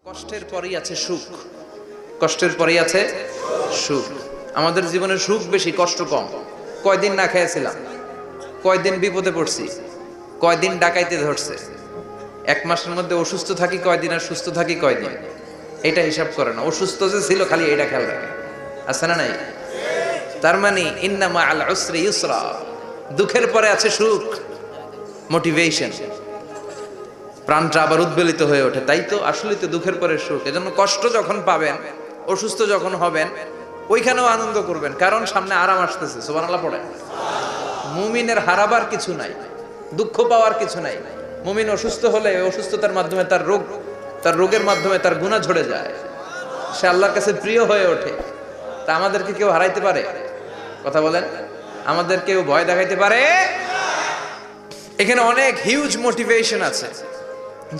কষ্টের পরেই আছে সুখ। কষ্টের পরেই আছে সুখ। আমাদের জীবনে সুখ বেশি, কষ্ট কম। কয়দিন না খেয়েছিলাম, কয়দিন বিপদে পড়ছি, কয়দিন ডাকাইতে ধরছে, এক মাসের মধ্যে অসুস্থ থাকি কয়দিন আর সুস্থ থাকি কয়দিন, এটা হিসাব করে না। অসুস্থ যে ছিল খালি এটা খেয়াল রাখে, আছে না নাই? তার মানে ইন্না মাআল উসরি ইউসরা, দুঃখের পরে আছে সুখ, মোটিভেশন। প্রাণটা আবার উদ্বেলিত হয়ে ওঠে। তাই তো আসলেই তো দুঃখের পরে সুখ। এজন্য কষ্ট যখন পাবেন, অসুস্থ যখন হবেন, ওইখানেও আনন্দ করবেন, কারণ সামনে আরাম আসতেছে। সুবহানাল্লাহ পড়েন। মুমিনের হারাবার কিছু নাই, দুঃখ পাওয়ার কিছু নাই। মুমিন অসুস্থ হলে অসুস্থতার মাধ্যমে তার রোগের মাধ্যমে তার গুনাহ ঝরে যায়, সে আল্লাহর কাছে প্রিয় হয়ে ওঠে। তা আমাদেরকে কেউ হারাইতে পারে? কথা বলেন, আমাদের কেউ ভয় দেখাইতে পারে? এখানে অনেক হিউজ মোটিভেশন আছে।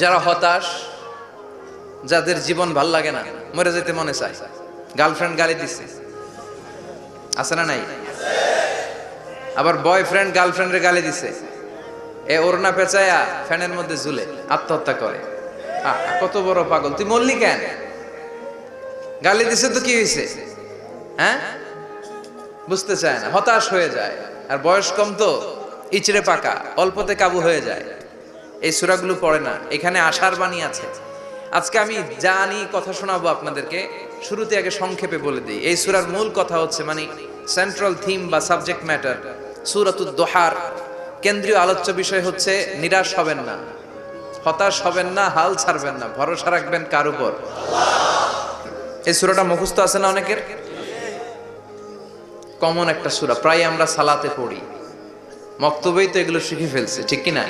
যারা হতাশ, যাদের জীবন ভাল লাগে না, মরে যেতে মনে চায়, গার্লফ্রেন্ড গালি দিচ্ছে, আছে না নাই? আবার বয়ফ্রেন্ড গার্লফ্রেন্ডের গালি দিছে, এ ওড়না পেঁচায়া ফ্যানের মধ্যে ঝুলে আত্মহত্যা করে। কত বড় পাগল তুই, মরলি কেন? গালি দিছে তো কি হয়েছে? হ্যাঁ, বুঝতে চায় না, হতাশ হয়ে যায়। আর বয়স কম তো, ইচড়ে পাকা, অল্পতে কাবু হয়ে যায়। এই সূরাগুলো পড়ে না। এখানে আশার বাণী আছে। আজকে আমি জানি কথা শোনাবো আপনাদেরকে, শুরুতে আগে সংক্ষেপে বলে দিই। এই সূরার মূল কথা হচ্ছে, মানে সেন্ট্রাল থিম বা সাবজেক্ট ম্যাটার, সূরাতুদ দোহার কেন্দ্রীয় আলোচ্য বিষয় হচ্ছে নিরাশ হবেন না, হতাশ হবেন না, হাল ছাড়বেন না, ভরসা রাখবেন কার উপর? এই সূরাটা মুখস্থ আছে না অনেকের? কমন একটা সূরা, প্রায় আমরা সালাতে পড়ি, মক্তবেই তো এগুলো শিখে ফেলছে, ঠিক কি না?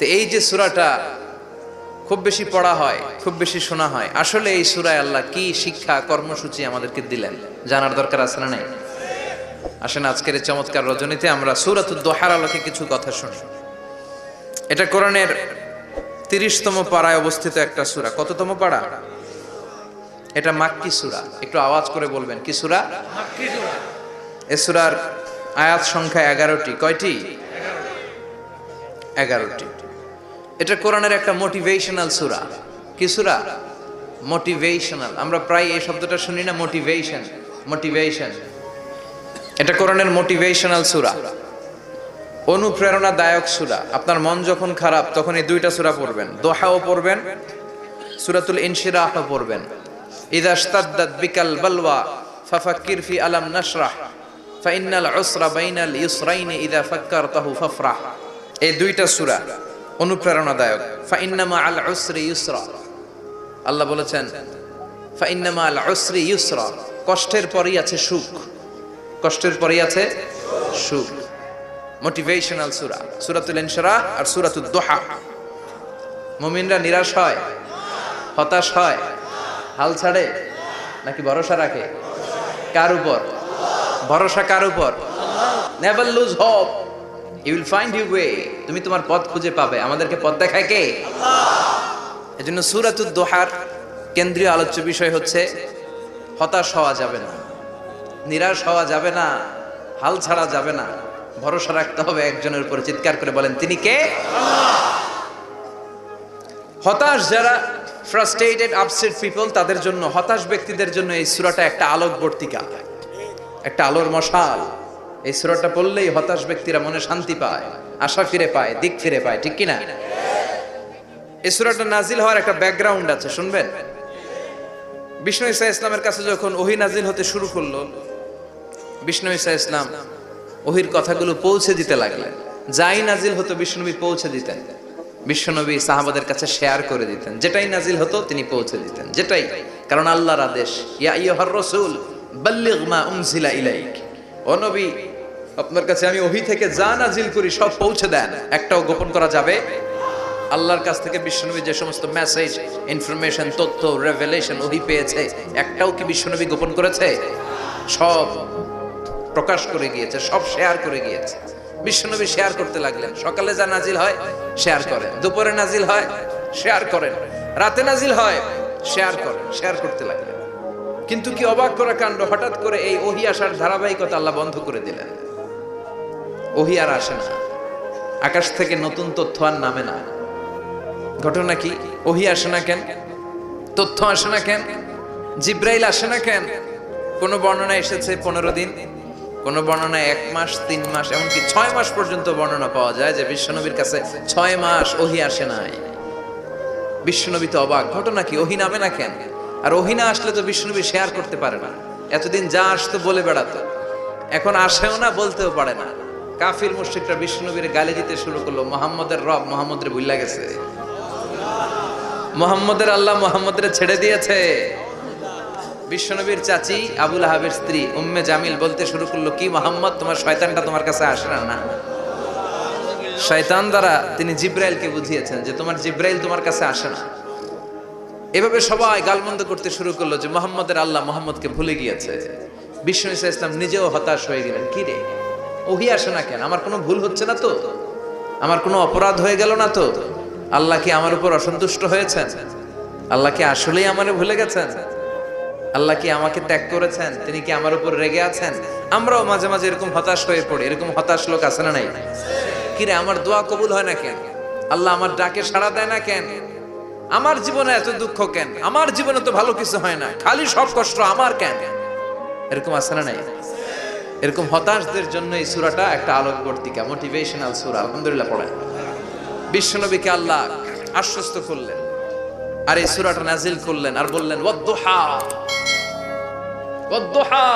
তো এই যে সূরাটা খুব বেশি পড়া হয়, খুব বেশি শোনা হয়, আসলে এই সূরায় আল্লাহ কি শিক্ষা কর্মসূচি আমাদেরকে দিলেন জানার দরকার আছে না নাই? আসেন আজকের এই চমৎকার রজনীতে আমরা সূরাতুদ দোহার আলোকে কিছু কথা শুনি। এটা কোরআনের 30তম পারায় অবস্থিত একটা সূরা। কততম পারা? এটা মাক্কি সূরা। একটু আওয়াজ করে বলবেন, কি সূরা? মাক্কি সূরা। এই সূরার আয়াত সংখ্যা 11টি। কয়টি? 11টি। এটা কোরআনের একটা মোটিভেশনাল সূরা। কি সূরা? মোটিভেশনাল। আমরা প্রায় এই শব্দটা শুনি না, মোটিভেশন, মোটিভেশন। এটা কোরআনের মোটিভেশনাল সূরা, অনুপ্রেরণাদায়ক সূরা। আপনার মন যখন খারাপ তখন এই দুইটা সূরা পড়বেন, দোহাও পড়বেন, সূরাতুল ইনশিরাহও পড়বেন। ইযা ইশতাদ্দাত বিকাল বালওয়া ফাফাক্কির ফি আলাম নাশরাহ ফাইন্নাল উসরা বাইনাল ইউসরাইনি ইযা ফাক্কারতাহু ফাফরাহ। এই দুইটা সূরা অনুপ্রেরণাদায়ক। ফাইন্না মাআল উসরি ইউসরা, আল্লাহ বলেছেন ফাইন্না মাআল উসরি ইউসরা, কষ্টের পরেই আছে সুখ, কষ্টের পরেই আছে সুখ। মোটিভেশনাল সূরা সূরাতুল ইনশিরাহ আর সূরাতুদ দোহা। মুমিনরা নিরাশ হয়, হতাশ হয়, হাল ছাড়ে নাকি ভরসা রাখে? কার উপর ভরসা? কার উপর? Never lose hope, you will find your way. তুমি তোমার পথ খুঁজে পাবে। আমাদেরকে পথ দেখায় কে? আল্লাহ। এজন্য সূরাতুদ দোহার কেন্দ্রীয় আলোচ্য বিষয় হচ্ছে হতাশ হওয়া যাবে না, নিরাশ হওয়া যাবে না, হাল ছাড়া যাবে না, ভরসা রাখতে হবে একজনের উপর। চিৎকার করে বলেন, তিনি কে? আল্লাহ। হতাশ যারা, ফ্রাস্ট্রেটেড, আপসেট পিপল, তাদের জন্য, হতাশ ব্যক্তিদের জন্য এই সূরাটা একটা আলোকবর্তিকা, একটা আলোর মশাল। এই সূরাটা পড়লেই হতাশ ব্যক্তিরা মনে শান্তি পায়, আশা ফিরে পায়, দিক ফিরে পায়, ঠিক কি না? এই সূরাটা নাজিল হওয়ার একটা ব্যাকগ্রাউন্ড আছে, শুনবেন। বিষ্ণু ঈসা ইসলামের কাছে যখন ওহী নাজিল হতে শুরু করলো, বিষ্ণু ঈসা ইসলাম ওহীর কথাগুলো পৌঁছে দিতে লাগলেন। যাই নাজিল হতো বিষ্ণুনবী পৌঁছে দিতেন, বিশ্বনবী সাহাবাদের কাছে শেয়ার করে দিতেন। যেটাই নাজিল হতো তিনি পৌঁছে দিতেন, যেটাই, কারণ আল্লাহর আদেশ, ইয়া আইয়ুহার রাসূল বাল্লিগ মা উনজিলা ইলাইক। ও নবী, আপনার কাছে আমি ওহী থেকে যা নাজিল করি সব পৌঁছে দেন, একটাও গোপন করা যাবে? আল্লাহর কাছ থেকে বিশ্বনবী যে সমস্ত মেসেজ, ইনফরমেশন, তথ্য, রেভেলেশন ওহী পেয়েছে, একটাও কি বিশ্বনবী গোপন করেছে? সব প্রকাশ করে গিয়েছে, সব শেয়ার করে গিয়েছে। বিশ্বনবী শেয়ার করতে লাগলেন। সকালে যা নাজিল হয় শেয়ার করেন, দুপুরে নাজিল হয় শেয়ার করেন, রাতে নাজিল হয় শেয়ার করেন, শেয়ার করতে লাগলেন। কিন্তু কি অবাক করা কাণ্ড, হঠাৎ করে এই ওহী আসার ধারাবাহিকতা আল্লাহ বন্ধ করে দিলেন। ওহী আর আসে না, আকাশ থেকে নতুন তথ্য আর নামে না। ঘটনা কি? ওহী আসে না কেন? তথ্য আসে না কেন? জিব্রাইল আসে না কেন? কোন বর্ণনায় এসেছে 15 দিন, কোন বর্ণনায় 1 মাস, 3 মাস, এমনকি 6 মাস পর্যন্ত বর্ণনা পাওয়া যায় যে বিশ্বনবীর কাছে 6 মাস ওহী আসে নাই। বিশ্বনবী তো অবাক, ঘটনা কি, ওহী নামে না কেন? আর ওহী না আসলে তো বিশ্বনবী শেয়ার করতে পারে না। এতদিন যা আসতো বলে বেড়াতো, এখন আসেও না, বলতেও পারে না। কাফির মুশরিকরা বিশ্বনবীর গালি দিতে শুরু করলো, মুহাম্মদের রব মুহাম্মদরে ভুইলা গেছে, মুহাম্মদের আল্লাহ মুহাম্মদরে ছেড়ে দিয়েছে। বিশ্বনবীর চাচি আবু লাহাবের স্ত্রী উম্মে জামিল বলতে শুরু করলো, কি মুহাম্মদ, তোমার শয়তানটা তোমার কাছে আসে না? শয়তান দ্বারা তিনি জিব্রাইলকে বুঝিয়েছেন যে তোমার জিব্রাইল তোমার কাছে আসে না। এভাবে সবাই গালমন্দ করতে শুরু করলো যে মুহাম্মদের আল্লাহ মুহাম্মদকে ভুলে গিয়েছে। বিষ্ণু ঈসা ইসলাম নিজেও হতাশ হয়ে গেলেন, কি রে ওহী আসে না কেন? আমার কোনো ভুল হচ্ছে না তো? আমার কোনো অপরাধ হয়ে গেল না তো? আল্লাহ কি আমার উপর অসন্তুষ্ট হয়েছেন? আল্লাহ কি আসলেই আমারে ভুলে গেছেন? আল্লাহ কি আমাকে ত্যাগ করেছেন? তিনি কি আমার উপর রেগে আছেন? আমরাও মাঝে মাঝে এরকম হতাশ হয়ে পড়ি। এরকম হতাশ লোক আছে না নাই? কিরে আমার দোয়া কবুল হয় না কেন? আল্লাহ আমার ডাকে সাড়া দেয় না কেন? আমার জীবনে এত দুঃখ কেন? আমার জীবনে তো ভালো কিছু হয় না, খালি সব কষ্ট আমার কেন? এরকম আছে না নাই? এরকম হতাশদের জন্য এই সূরাটা একটা আলোকবর্তিকা, মোটিভেশনাল সূরা। আলহামদুলিল্লাহ পড়েন। বিশ্বনবীকে আল্লাহ আশ্বস্ত করলেন আর এই সূরাটা নাজিল করলেন আর বললেন ওয়াদ-দুহা। ওয়াদ-দুহা,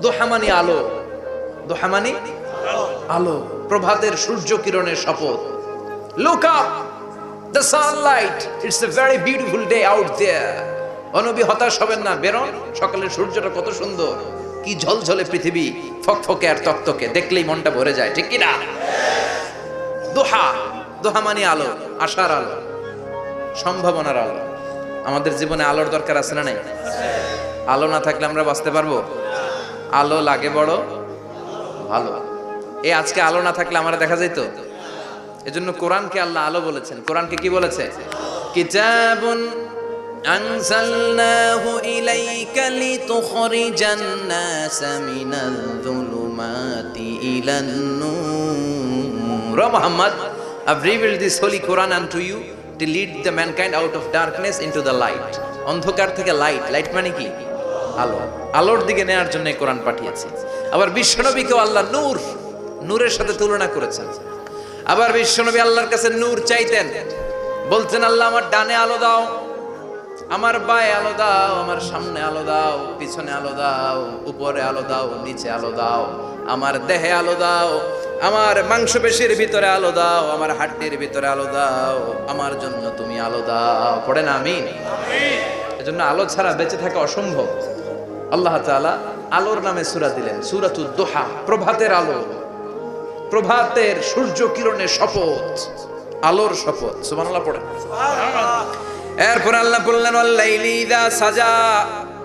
দুহা মানে আলো, দুহা মানে আলো, প্রভাতের সূর্য কিরণের শপথ। Look up, the sunlight, it's a very beautiful day out there. ও নবী হতাশ হবেন না, বেরোন, সকালের সূর্যটা কত সুন্দর, কি ঝলঝলে পৃথিবী, ফকফকে আর তকতকে, দেখলেই মনটা ভরে যায়, ঠিক কি না? দুহা, দুহা মানে আলো, আশার আলো, সম্ভাবনার আলো। আমাদের জীবনে আলোর দরকার আছে না নাই? আলো না থাকলে আমরা বাঁচতে পারবো? আলো লাগে বড় ভালো। এই আজকে আলো না থাকলে আমরা দেখা যাইতো? এজন্য কোরআনকে আল্লাহ আলো বলেছেন। কোরআনকে কি বলেছে? কিতাবুন আনজালনাহু ইলাইকা লিতুখরিজান নাসা মিনাল যুলুমাতি ইলান নূর। Muhammad, I've revealed this holy Quran unto you to lead the mankind out of darkness into the light. অন্ধকার থেকে লাইট, লাইট মানে কি? আলো, আলোর দিকে নেয়ার জন্য কোরআন পাঠিয়েছি। আবার বিশ্বনবীকেও আল্লাহ নূর, নূরের সাথে তুলনা করেছেন। আবার বিশ্বনবী আল্লাহর কাছে নূর চাইতেন, বলতেন আল্লাহ আমার ডানে আলো দাও, আমার বায়ে আলো দাও, আমার সামনে আলো দাও, পিছনে আলো দাও, উপরে আলো দাও, নিচে আলো দাও, আমার দেহে আলো দাও, আমার মাংসপেশির ভিতরে আলো দাও, আমার হাড্ডির ভিতরে আলো দাও, আমার জন্য তুমি আলো দাও। পড়েন আমিন। এজন্য আলো ছাড়া বেঁচে থাকা অসম্ভব। আল্লাহ তাআলা আলোর নামে সূরা দিলেন, সূরাতুদ দুহা, প্রভাতের আলো, প্রভাতের সূর্য কিরণের শপথ, আলোর শপথ। সুবহানাল্লাহ পড়েন। এরপর আল্লাহ বললেন ওয়াল-লাইলি ইযা সাজা,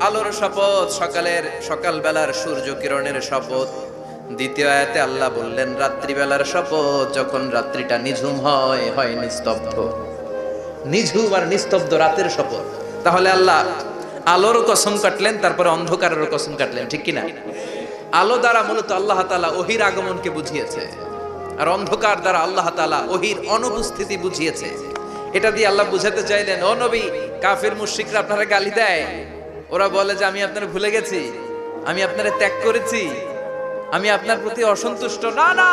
আলোর শপথ, সকালের, সকাল বেলার সূর্য কিরণের শপথ। দ্বিতীয় আয়াতে আল্লাহ বললেন রাত্রিবেলার শপথ, যখন রাত্রিটা নিঝুম হয়, হয় নিস্তব্ধ, নিঝুম আর নিস্তব্ধ রাতের শপথ। তাহলে আল্লাহ আলোর কসম কাটলেন, তারপরে অন্ধকারের কসম কাটলেন, ঠিক কিনা? আলো দ্বারা মূলত আল্লাহ তাআলা ওহীর আগমনকে বুঝিয়েছে, আর অন্ধকার দ্বারা আল্লাহ তাআলা ওহীর অনুপস্থিতি বুঝিয়েছে। এটা দিয়ে আল্লাহ বুঝাতে চাইলেন, ও নবী, কাফির মুশরিকরা আপনারা গালি দেয়, ওরা বলে যে আমি আপনারে ভুলে গেছি, আমি আপনারে ত্যাগ করেছি, আমি আপনার প্রতি অসন্তুষ্ট। না না,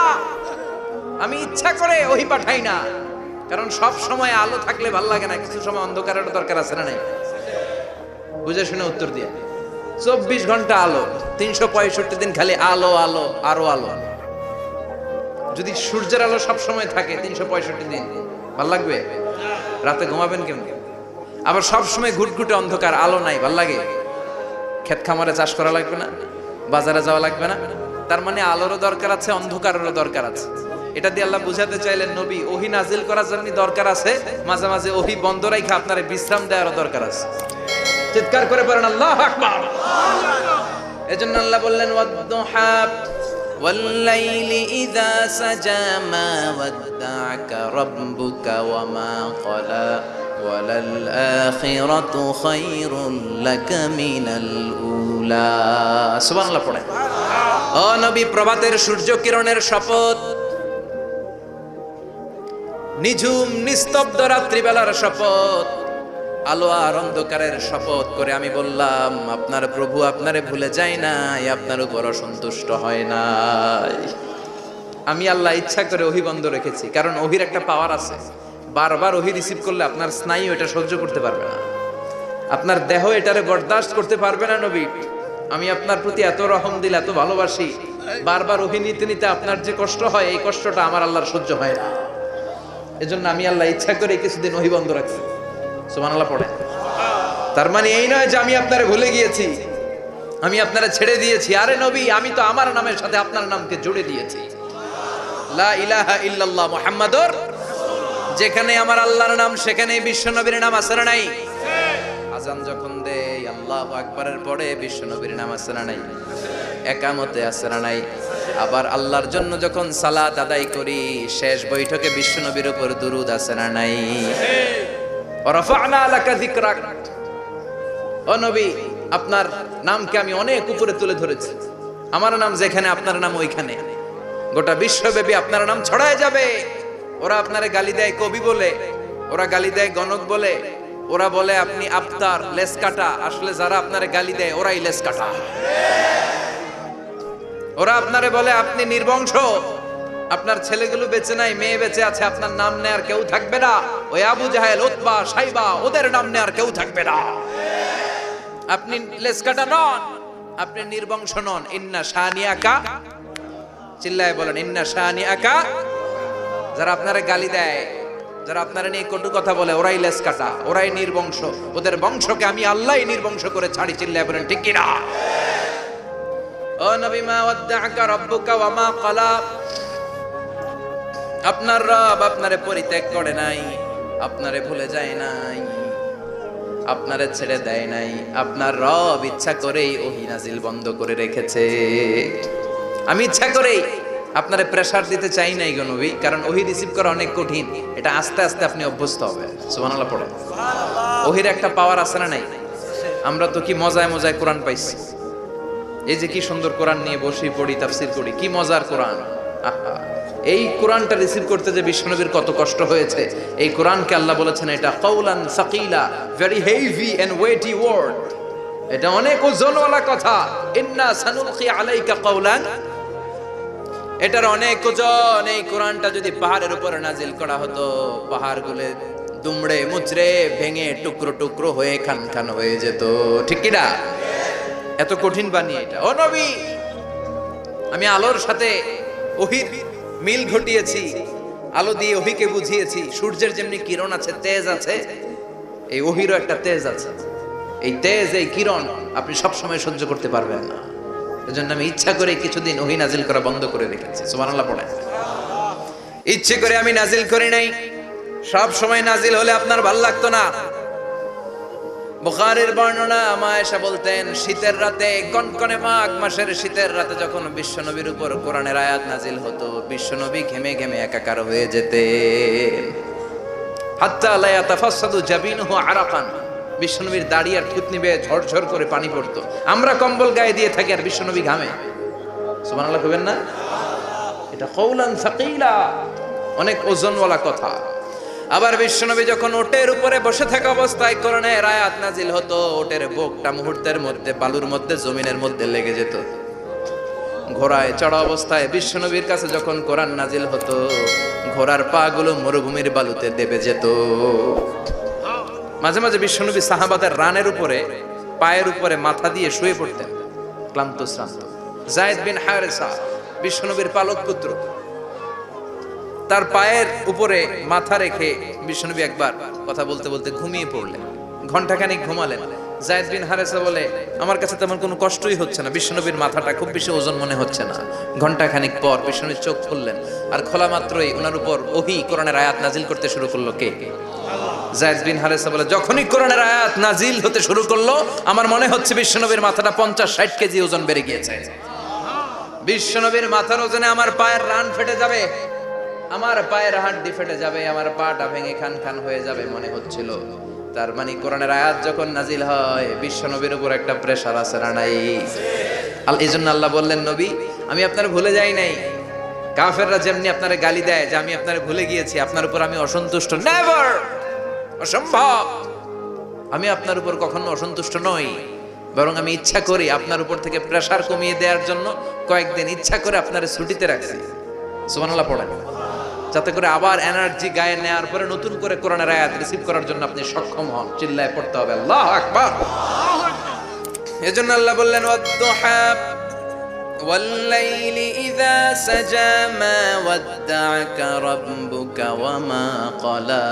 আমি ইচ্ছা করে ওহী পাঠাই না, কারণ সব সময় আলো থাকলে ভালো লাগে না, কিছু সময় অন্ধকারের দরকার আছে না নাই? বুঝে শুনে উত্তর দিয়ে। 24 ঘন্টা আলো, 365 দিন খালি আলো আলো আরো আলো। যদি সূর্যের আলো সব সময় থাকে 365 দিন, ভাল লাগবে? রাতে ঘুমাবেন কেমন? আবার সব সময় ঘুটঘুটে অন্ধকার, আলো নাই, ভাল লাগে? ক্ষেত খামারে চাষ করা লাগবে না, বাজারে যাওয়া লাগবে না। তার মানে আলোরও দরকার আছে, অন্ধকারেরও দরকার আছে। এটা দিয়ে আল্লাহ বুঝাতে চাইলেন, নবী, ওহী নাজিল করার জন্য দরকার আছে, মাঝে মাঝে ওহী বন্ধ রাখা আপনারে বিশ্রাম দেওয়ারও দরকার আছে। চিৎকার করে পড়েন আল্লাহু আকবার। এজন্য আল্লাহ বললেন ওয়াদ-দুহা ওয়াল-লাইলি ইযা সাজা মা ওয়াদ্দা'আকা রাব্বুকা ওয়া মা ক্বালা ওয়ালাল আখিরাতু খায়রুল লাকা মিনাল উলা। সুবহানাল্লাহ পড়েন। ও নবী, প্রভাতের সূর্য কিরণের শপথ, নিঝুম নিস্তব্ধ রাত্রিবেলার শপথ, আলো আর অন্ধকারের শপথ করে আমি বললাম, আপনার প্রভু আপনারে ভুলে যায় নাই, আপনার উপর অসন্তুষ্ট হয় নাই। আমি আল্লাহ ইচ্ছা করে ওহী বন্ধ রেখেছি, কারণ ওহীর একটা পাওয়ার আছে। বারবার ওহী রিসিভ করলে আপনার স্নায়ু এটা সহ্য করতে পারবে না, আপনার দেহ এটারে বরদাস্ত করতে পারবে না। নবী, আমি আপনার প্রতি এত রহম দিল, এত ভালোবাসি, বারবার ওহী নিতে নিতে আপনার যে কষ্ট হয়, এই কষ্টটা আমার আল্লাহর সহ্য হয় না। এজন্য আমি আল্লাহ ইচ্ছা করে কিছুদিন ওহী বন্ধ রাখছি। সুবহানাল্লাহ পড়ে। তার মানে এই নয় যে আমি আপনারে ভুলে গিয়েছি, আমি আপনারে ছেড়ে দিয়েছি। আরে নবী, আমি তো আমার নামের সাথে আপনার নামকে জুড়ে দিয়েছি। লা ইলাহা ইল্লাল্লাহ মুহাম্মাদুর, যেখানে আমার আল্লাহর নাম সেখানেই বিশ্ব নবীর নাম আছে না নাই? আজান যখন দেই আল্লাহু আকবারের পরে বিশ্ব নবীর নাম আছে না নাই? একামতে আছে না নাই? আবার আল্লাহর জন্য যখন সালাত আদায় করি, শেষ বৈঠকে বিশ্ব নবীর উপর দুরূদ আছে না নাই? রাফা'না লাকা যিকরাক, ও নবী, আপনার নামকে আমি অনেক উপরে তুলে ধরেছি। আমার নাম যেখানে, আপনার নাম ওইখানে। গোটা বিশ্বব্যাপী আপনার নাম ছড়ায় যাবে। ওরা আপনারে গালি দেয় কবি বলে, ওরা গালি দেয় গণক বলে, ওরা বলে আপনি আফতার, লেস কাটা। আসলে যারা আপনারে গালি দেয় ওরাই লেস কাটা। ওরা আপনারে বলে আপনি নির্বংশ, আপনার ছেলেগুলো বেঁচে নাই, মেয়ে বেঁচে আছে, আপনার নাম নেয়ার কেউ থাকবে না। ওই আবু জাহেল, উতবা, সাইবা, ওদের নাম নেয়ার কেউ থাকবে না। আপনি লেস কাটা নন, আপনি নির্বংশ নন। ইন্না শানিয়াকা, চিল্লায় বলেন ইন্না শানিয়াকা। যারা আপনারে গালি দেয়, যারা আপনারা নিয়ে কটু কথা বলে, ওরাই লেস কাটা, ওরাই নির্বংশ। ওদের বংশকে আমি আল্লাহই নির্বংশ করে ছাড়ি। চিল্লায় বলেন ঠিক কিনা? ও নবী, মা ওয়াদ্দাআকা রাব্বুকা ওয়া মা ক্বালা, আপনার রব আপনারে পরিত্যাগ করে নাই, আপনারে ভুলে যায় নাই, আপনারে ছেড়ে দেয় নাই। আপনার রব ইচ্ছা করেই ওহী নাজিল বন্ধ করে রেখেছে। আমি ইচ্ছা করেই আপনারে প্রেসার দিতে চাই নাই গো নবী, কারণ ওহী রিসিভ করা অনেক কঠিন। এটা আস্তে আস্তে আপনি অভ্যস্ত হবে। সুবহানাল্লাহ পড়ে। ওহীর একটা পাওয়ার আছে না নাই? আমরা তো কি মজায় মজায় কোরআন পাইছি। এই যে কি সুন্দর কোরআন নিয়ে বসি, পড়ি, তাফসীর করি, কি মজার কোরআন। আহা, এই কোরআনটা রিসিভ করতে যে বিশ্বনবীর কত কষ্ট হয়েছে। এই কোরআনকে আল্লাহ বলেছেন এটা কাউলান সাকিলা, very heavy and weighty word. এটা অনেক ওজনওয়ালা কথা। ইন্না সানুলকি আলাইকা কাউলান, এটার অনেক ওজন। এই কোরআনটা যদি পাহাড়ের উপর নাজিল করা হতো, পাহাড়গুলো দুমড়ে মুচড়ে ভেঙে টুকরো টুকরো হয়ে খান খান হয়ে যেত। ঠিক কি না? এত কঠিন বানিয়ে এটা। ও নবী, আমি আলোর সাথে ওহীর মিল ঘটিয়েছি, আলো দিয়ে ওহীকে বুঝিয়েছি। সূর্যের যেমনি কিরণ আছে, তেজ আছে, এই ওহীরও একটা তেজ আছে। এই তেজ, এই কিরণ আপনি সবসময় সহ্য করতে পারবেন না। এজন্য আমি ইচ্ছা করে কিছুদিন ওহী নাজিল করা বন্ধ করে রেখেছি। সুবহানাল্লাহ পড়েন। ইচ্ছে করে আমি নাজিল করি নাই। সব সময় নাজিল হলে আপনার ভাল লাগতো না। বুখারীর বর্ণনা, মা আয়েশা বলতেন, শীতের রাতে, কনকনে মাঘ মাসের শীতের রাতে যখন বিশ্বনবীর উপর কোরআনের আয়াত নাজিল হতো, বিশ্বনবী ঘেমে ঘেমে একাকার হয়ে যেতেন। হাত্তা লা ইয়াতাফাসসাদু জাবিনুহু আরাকান, বিশ্বনবীর দাড়ি আর থুতনি বেয়ে ঝরঝর করে পানি পড়তো। আমরা কম্বল গায়ে দিয়ে থাকি আর বিশ্বনবী ঘামে। সুবহানাল্লাহ কইবেন না? এটা কওলান সাকিলা, অনেক ওজনওয়ালা কথা। আবার বিশ্বনবী যখন ওটের উপরে বসে থাকা অবস্থায় কোরআনের আয়াত নাজিল হতো, ওটের বুকটা মুহূর্তের মধ্যে বালুর মধ্যে, জমিনের মধ্যে লেগে যেত। ঘোড়ায় চড়া অবস্থায় বিশ্বনবীর কাছে যখন কোরআন নাজিল হতো, ঘোড়ার পা গুলো মরুভূমির বালুতে দেবে যেত। মাঝে মাঝে বিশ্বনবী সাহাবাদের রানের উপরে, পায়ের উপরে মাথা দিয়ে শুয়ে পড়তেন, ক্লান্ত শ্রান্ত। যায়েদ বিন হারেসা, বিশ্বনবীর পালক পুত্র, তার পায়ের উপরে মাথা রেখে বিশ্বনবী একবার কথা বলতে বলতে ঘুমিয়ে পড়লেন। ঘন্টাখানিক ঘুমালেন। যায়েদ বিন হারেসা বলে, আমার কাছে তেমন কোনো কষ্টই হচ্ছে না, বিশ্বনবীর মাথাটা খুব বেশি ওজন মনে হচ্ছে না। ঘন্টাখানিক পর বিশ্বনবীর চোখ খুললেন, আর খোলা মাত্রই ওনার উপর ওহী কোরআনের আয়াত নাজিল করতে শুরু করলো। কে? যায়েদ বিন হারেসা বলে, যখনই কোরআনের আয়াত নাজিল হতে শুরু করলো, আমার মনে হচ্ছে বিশ্বনবীর মাথাটা 50-60 কেজি ওজন বেড়ে গিয়েছে। বিশ্বনবীর মাথার ওজনে আমার পায়ের রান ফেটে যাবে, আমার পায়ের হাড্ডি ফেটে যাবে, আমার পাটা ভেঙে খান খান হয়ে যাবে মনে হচ্ছিল। তার মানে কোরআনের আয়াত যখন নাজিল হয়, বিশ্বনবীর উপর একটা প্রেসার আছে না নাই? এইজন্য আল্লাহ বললেন, নবী আমি আপনার ভুলে যাই নাই। কাফেররা যেমনি আপনারে গালি দেয় যে আমি আপনারে ভুলে গিয়েছি, আপনার উপর আমি অসন্তুষ্ট, নেভার, অসম্ভব। আমি আপনার উপর কখনো অসন্তুষ্ট নই, বরং আমি ইচ্ছা করি আপনার উপর থেকে প্রেসার কমিয়ে দেওয়ার জন্য কয়েকদিন ইচ্ছা করে আপনার ছুটিতে রাখছি। সুবহানাল্লাহ পড়েন, যাতে করে আবার এনার্জি গায়ে নেওয়ার পরে নতুন করে কোরআনের আয়াত রিসিভ করার জন্য আপনি সক্ষম হন। চিল্লায় পড়তে হবে আল্লাহু আকবার। এজন্য আল্লাহ বললেন ওয়াদ-দুহা ওয়াল-লাইলি ইযা সাজা মা ওয়াদ্দা'আকা রাব্বুকা ওয়া মা ক্বালা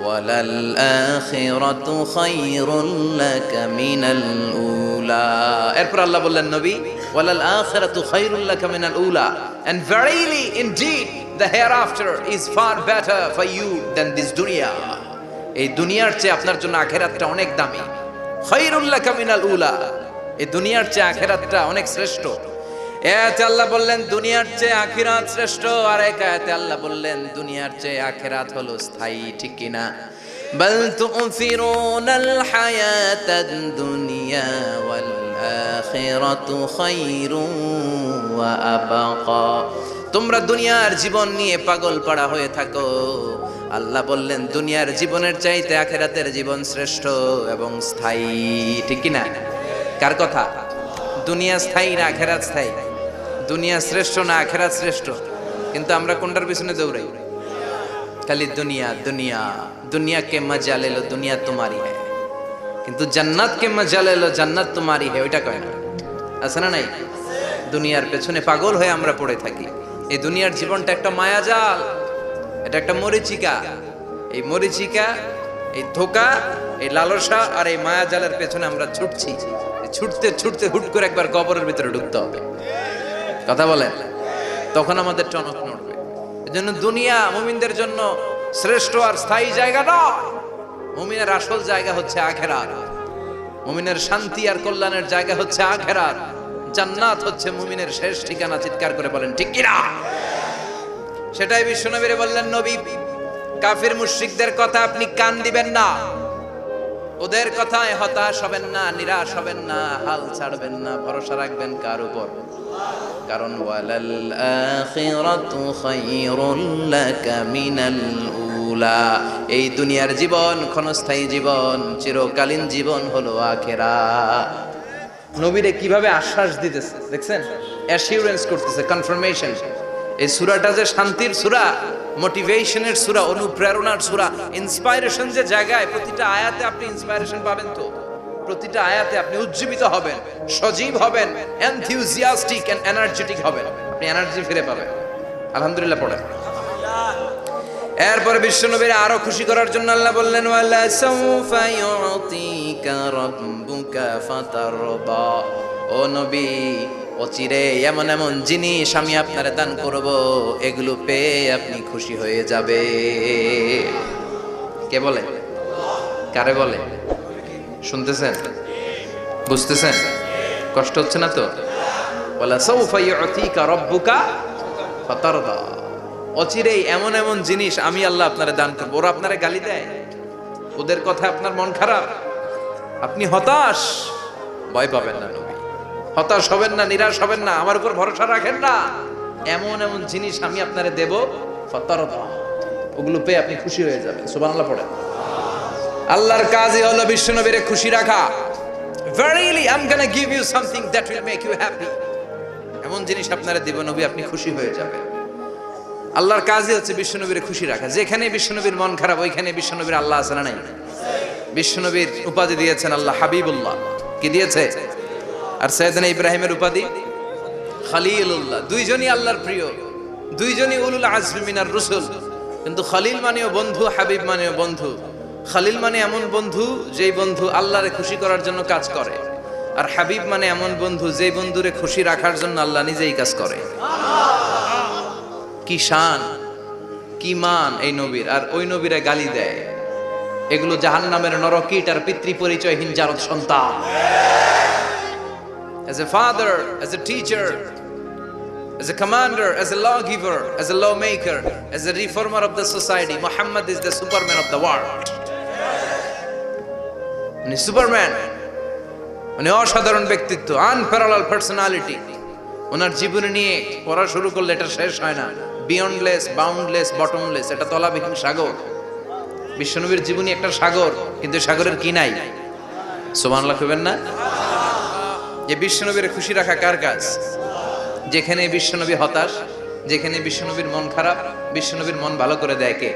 ওয়ালাল আখিরাতু খায়রুল লাকা মিনাল উলা। এরপর আল্লাহ বললেন নবী ওয়ালাল আখিরাতু খায়রুল লাকা মিনাল উলা, and verily indeed the hereafter is far better for you than this dunya. এই দুনিয়ার চেয়ে আপনার জন্য আখিরাতটা অনেক দামি। খায়রুল লাকা মিনাল উলা, এই দুনিয়ার চেয়ে আখিরাতটা অনেক শ্রেষ্ঠ। এতে আল্লাহ বললেন দুনিয়ার চেয়ে আখিরাত শ্রেষ্ঠ, আর এক আয়াতে আল্লাহ বললেন দুনিয়ার চেয়ে আখিরাত হলো স্থায়ী। ঠিক কি না? বাল তুফিরুনাল হায়াতাদ দুনিয়া ওয়াল আখিরাতু খায়রুন ওয়া আবাকা। তোমরা দুনিয়ার জীবন নিয়ে পাগল পাড়া হয়ে থাকো, আল্লাহ বললেন দুনিয়ার জীবনের চাইতে আখিরাতের জীবন শ্রেষ্ঠ এবং স্থায়ী। ঠিক কি না? কার কথা? দুনিয়া স্থায়ী না আখিরাত স্থায়ী? দুনিয়া শ্রেষ্ঠ না আখিরাত শ্রেষ্ঠ? কিন্তু আমরা কোনটার পিছনে দৌড়াই? খালি দুনিয়া দুনিয়া। দুনিয়া কে মজা লে লো, দুনিয়া তোমারি হ্যায়, কিন্তু জান্নাত কে মজা লে লো, জান্নাত তোমারি হ্যায়, ওইটা কয় না? আছে না নাই? দুনিয়ার পেছনে পাগল হয়ে আমরা পড়ে থাকি। এই দুনিয়ার জীবনটা একটা মায়াজাল, এটা একটা মরিচিকা। এই মরিচিকা, এই ধোঁকা, এই লালসা আর এই মায়াজালের পেছনে আমরা ছুটছি। ছুটতে ছুটতে হুট করে একবার কবরের ভিতরে ঢুকতে হবে। কথা বলেন, তখন আমাদের টনক নড়বে। এজন্য দুনিয়া মুমিনদের জন্য শ্রেষ্ঠ আর স্থায়ী জায়গা নয়। মুমিনের আসল জায়গা হচ্ছে আখিরাত। মুমিনের শান্তি আর কল্যাণের জায়গা হচ্ছে আখিরাত। জান্নাত হচ্ছে মুমিনের শেষ ঠিকানা। চিৎকার করে বলেন ঠিক কি না? সেটাই বিশ্বনবীরে বললেন নবী, কাফির মুশরিকদের কথা আপনি কান দিবেন না, ওদের কথায় হতাশ হবেন না, নিরাশ হবেন না, হাল ছাড়বেন না, ভরসা রাখবেন কার উপর? কারণ ওয়ালাল আখিরাতু খায়রুল লাকা মিনাল উলা। এই দুনিয়ার জীবন ক্ষণস্থায়ী জীবন, চিরকালীন জীবন হলো আখিরাত। নবীরে কিভাবে আশ্বাস দিতেছে দেখছেন? অ্যাসিউরেন্স করতেছে, কনফার্মেশন। এই সূরাটা যে শান্তির সূরা, মোটিভেশনের সূরা, অনুপ্রেরণার সূরা, ইন্সপাইরেশন যে জায়গায় প্রতিটা আয়াতে আপনি ইন্সপাইরেশন পাবেন। তো প্রতিটা আয়াতে আপনি উজ্জীবিত হবেন, সজীব হবেন, এনথিউজিয়াস্টিক এন্ড এনার্জেটিক হবেন, আপনি এনার্জি ফিরে পাবেন। আলহামদুলিল্লাহ পড়েন। এরপরে বিশ্বনবীর আরো খুশি করার জন্য আল্লাহ বললেন ওয়ালা সাউফা ইউতিকা রাব্বুকা ফাতারদা। ও নবী, অচিরে এমন এমন জিনিস আমি আপনারে দান করব, এগুলো পেয়ে আপনি খুশি হয়ে যাবে। কে বলে? কারে বলে? শুনতেছেন? বুঝতেছেন? কষ্ট হচ্ছে না তো? ওয়ালা সাউফা ইউতিকা রাব্বুকা ফাতারদা। অচিরেই এমন এমন জিনিস আমি আল্লাহ আপনারে দান করবো। ওরা আপনারে গালি দেয়, ওদের কথা আপনার মন খারাপ, আপনি হতাশ, ভয় পাবেন না নবী, হতাশ হবেন না, নিরাশ হবেন না, আমার উপর ভরসা রাখেন না। এমন এমন জিনিস আমি আপনারে দেব, ফাতারদা, ওগুলো পেয়ে আপনি খুশি হয়ে যাবেন। সুবহানাল্লাহ পড়েন। আল্লাহর কাজই হলো বিশ্বনবীরে খুশি রাখা। Verily I'm gonna give you something that will make you happy. এমন জিনিস আপনারে দিব নবী, আপনি খুশি হয়ে যাবেন। আল্লাহর কাজই হচ্ছে বিশ্বনবীরে খুশি রাখা। যেখানে বিশ্বনবীর মন খারাপ, ওইখানে বিশ্বনবীর আল্লাহ আছে না নাই? বিশ্বনবীর উপাধি দিয়েছেন আল্লাহ হাবিবুল্লাহ। কি দিয়েছে? আর সাইয়েদনা ইব্রাহিমের উপাধি খলিলুল্লাহ। দুইজনই আল্লাহর প্রিয়, দুইজনই উলুল আজমি মিনার রুসুল। কিন্তু খলিল মানেও বন্ধু, হাবিব মানেও বন্ধু। খলিল মানে এমন বন্ধু যেই বন্ধু আল্লাহরে খুশি করার জন্য কাজ করে, আর হাবিব মানে এমন বন্ধু যেই বন্ধুরে খুশি রাখার জন্য আল্লাহ নিজেই কাজ করে। কি শান, কি মান এই নবীর! আর ওই নবীরা গালি দেয়। এগুলো জাহান্নামের নরকীট আর পিতৃ পরিচয়হীন জারদ সন্তান। As a father, as a teacher, as a commander, as a lawgiver, as a lawmaker, as a reformer of the society, Muhammad is the superman of the world. উনি সুপারম্যান, উনি অসাধারণ ব্যক্তিত্ব, আনপ্যারালাল পার্সোনালিটি। ওনার জীবনী নিয়ে পড়া শুরু করলে এটা শেষ হয় না। বিয়ন্ডলেস, বাউন্ডলেস, বটমলেস, এটা তলাবিহীন সাগর। বিশ্বনবীর জীবনী একটা সাগর, কিন্তু সাগরের কি নাই? সুবহানাল্লাহ কইবেন না? যে বিশ্বনবীর খুশি রাখা কার কাজ? যেখানে বিশ্বনবী হতাশ, যেখানে বিশ্বনবীর মন খারাপ, বিশ্বনবীর মন ভালো করে দেয় কে?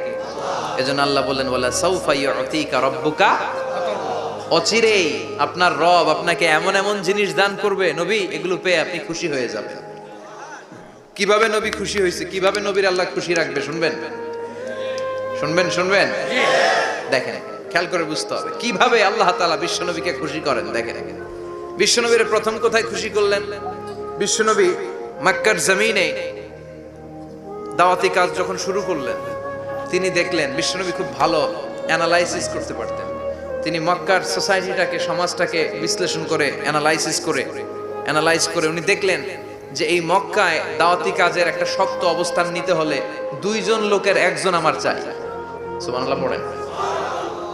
এজন্য আল্লাহ বললেন ওয়ালা সাউফা ইউতিকা রাব্বুকা, অচিরেই আপনার রব আপনাকে এমন এমন জিনিস দান করবে নবী, এগুলো পেয়ে আপনি খুশি হয়ে যাবেন। কিভাবে নবী খুশি হয়েছে, কিভাবে নবীর আল্লাহ খুশি রাখবে শুনবেন? শুনবেন দেখেন, খেয়াল করে বুঝতে হবে কিভাবে আল্লাহ তাআলা বিশ্বনবীকে খুশি করেন। দেখেন বিশ্বনবীর প্রথম কোথায় খুশি করলেন? বিশ্বনবী মক্কার জমিনে দাওয়াতি কাজ যখন শুরু করলেন, তিনি দেখলেন বিশ্বনবী খুব ভালো অ্যানালাইসিস করতে পারতেন। তিনি মক্কার সোসাইটিটাকে, সমাজটাকে বিশ্লেষণ করে অ্যানালাইজ করে উনি দেখলেন যে এই মক্কায় দাওয়াতি কাজের একটা শক্ত অবস্থান নিতে হলে দুইজন লোকের একজন আমার চাই। সুবহানাল্লাহ পড়েন।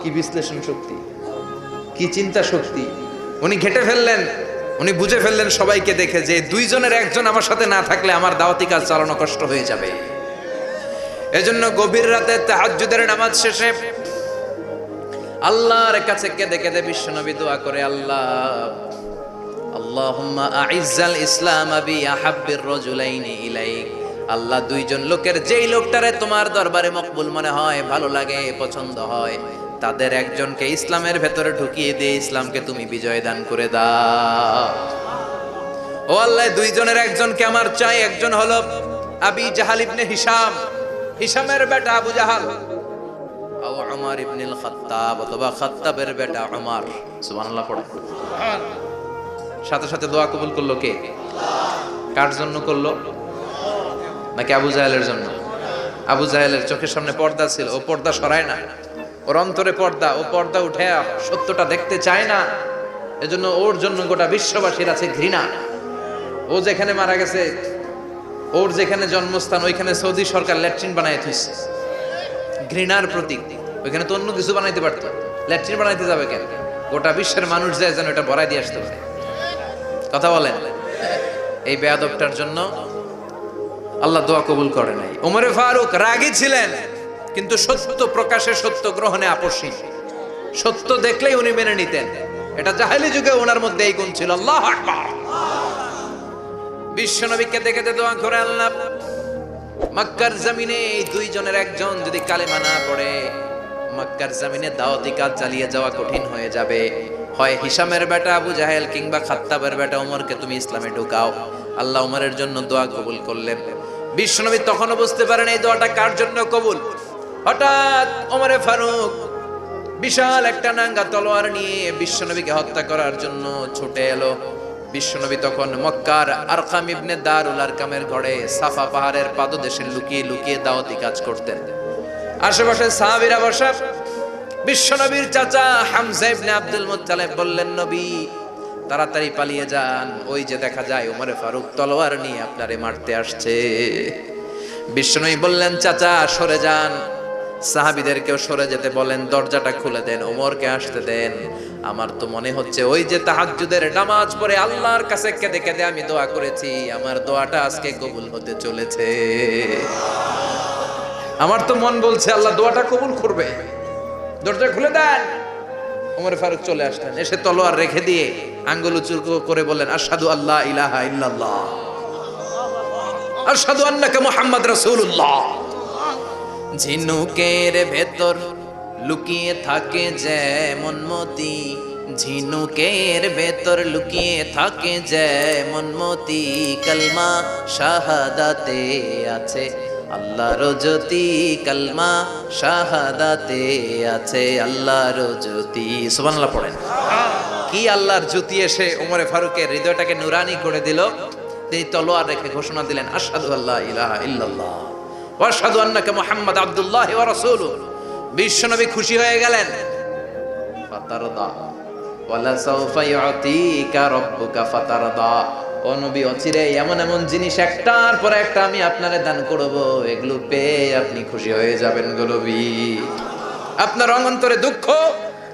কি বিশ্লেষণ শক্তি, কি চিন্তা শক্তি! উনি ঘেটে ফেললেন, উনি বুঝে ফেললেন সবাইকে দেখে যে দুইজনের একজন আমার সাথে না থাকলে আমার দাওয়াতি কাজ চালানো কষ্ট হয়ে যাবে। এজন্য গভীর রাতে তাহাজ্জুদের নামাজ শেষে আল্লাহর কাছে কেঁদে কেঁদে বিশ্বনবী দোয়া করে, আল্লাহুম্মা আইজ্জাল ইসলাম বি আহাব্বির রাজুলাইনি ইলাইক। আল্লাহ, দুইজন লোকের যেই লোকটারে তোমার দরবারে মকবুল মনে হয়, ভালো লাগে, পছন্দ হয়, তাদের একজনকে ইসলামের ভেতরে ঢুকিয়ে দিয়ে ইসলামকে তুমি বিজয় দান করে দাও। ও আল্লাহ, দুইজনের একজনকে আমার চাই। একজন হলো আবি জাহাল ইবনে হিশাম, হিশামের বেটা আবু জাহাল, ও উমর ইবনুল খাত্তাব অথবা খাত্তাবের বেটা উমর। সুবহানাল্লাহ পড়ে। সাথে সাথে দোয়া কবুল করলো কে? কার জন্য করলো? নাকি আবু জাহেলের জন্য? আবু জাহেলের চোখের সামনে পর্দা ছিল, ও পর্দা সরায় না। ওর অন্তরে পর্দা, ও পর্দা উঠে সত্যটা দেখতে চায় না। এজন্য ওর জন্য গোটা বিশ্ববাসীর আছে ঘৃণা। ও যেখানে মারা গেছে, ওর যেখানে জন্মস্থান, ওইখানে সৌদি সরকার ল্যাট্রিন বানায় থুইছে, ঘৃণার প্রতীক। ওইখানে তো অন্য কিছু বানাইতে পারতো, ল্যাট্রিন বানাইতে যাবে কেন? গোটা বিশ্বের মানুষ যায় যেন এটা ভরাই দিয়ে আসতে পারে। কথা বলেন। এই বেয়াদবটার জন্য আল্লাহ দোয়া কবুল করে নাই। ওমরে ফারুক রাগী ছিলেন, কিন্তু সত্য প্রকাশে, সত্য গ্রহণে আপসহীন। সত্য দেখলেই উনি মেনে নিতেন। এটা জাহেলি যুগে ওনার মধ্যে এই গুণ ছিল। আল্লাহু আকবার। বিশ্বনবীকে দেখে দোয়া করে, আল্লাহ, মক্কার জমিনে এই দুইজনের একজন যদি কালেমা না পড়ে, মক্কার জমিনে দাওয়াতি কাজ চালিয়ে যাওয়া কঠিন হয়ে যাবে। হয় হিশামের বেটা আবু জাহেল কিংবা খাত্তাবের বেটা ওমরকে তুমি ইসলামে ঢুকাও। আল্লাহ ওমরের জন্য দোয়া কবুল করলেন। বিশ্বনবী তখনও বুঝতে পারেন এই দোয়াটা কার জন্য কবুল। হঠাৎ ওমরে ফারুক বিশাল একটা নাঙ্গা তলোয়ার নিয়ে বিশ্বনবীকে হত্যা করার জন্য ছুটে এলো। বিশ্বনবী তখন মক্কার আরকাম ইবনে দারুল আরকামের ঘরে সাফা পাহাড়ের পাদদেশে লুকিয়ে লুকিয়ে দাওয়াতি কাজ করতেন। আশেপাশে সাহাবীরা বসা। বিশ্বনবীর চাচা হামজা ইবনে আব্দুল মুত্তালিব বললেন, নবী তাড়াতাড়ি পালিয়ে যান, ওই যে দেখা যায় ওমরে ফারুক তলোয়ার নিয়ে আপনারে মারতে আসছে। বিশ্বনবী বললেন, চাচা সরে যান, সাহাবীদেরকেও সরে যেতে বলেন, দরজাটা খুলে দেন, ওমরকে আসতে দেন। আমার তো মনে হচ্ছে ওই যে তাহাজ্জুদের নামাজ পড়ে আল্লাহর কাছে কেঁদে কেঁদে আমি দোয়া করেছি, আমার দোয়াটা আজকে কবুল হতে চলেছে। আমার তো মন বলছে আল্লাহ দোয়াটা কবুল করবে। দরজা খুলে দেন। ওমর ফারুক চলে আসলেন, এসে তলোয়ার রেখে দিয়ে আঙ্গুল উঁচু করে বললেন, আশহাদু আল্লা ইলাহা ইল্লাল্লাহ, আশহাদু আন্নাকা মুহাম্মদ রাসূলুল্লাহ। ঝিনুকের ভেতর লুকিয়ে থাকে যেমন মতি, ঝিনুকের ভেতর লুকিয়ে থাকে যেমন মতি, কালমা শাহাদাতে আছে আল্লাহর জ্যোতি, কালমা শাহাদাতে আছে আল্লাহর জ্যোতি। সুবহানাল্লাহ পড়েন। কি আল্লাহর জ্যোতি এসে ওমরে ফারুকের হৃদয়টাকে নুরানি করে দিল। তিনি তলোয়ার রেখে ঘোষণা দিলেন, আশহাদু আল্লা ইলাহা ইল্লাল্লাহ ওয়া আশহাদু আন্নাকা মুহাম্মাদ আবদুল্লাহি ওয়া রাসূলুহু। বিশ্বনবী খুশি হয়ে গেলেন। ফাতারদা ওয়ালা সাউফা ইউতিকা রাব্বুকা ফাতারদা। ও নবী, অচিরে এমন এমন জিনিস একটার পর একটা আমি আপনারে দান করব, এগুলো পেয়ে আপনি খুশি হয়ে যাবেন গো নবী। আপনার অন্তরে দুঃখ,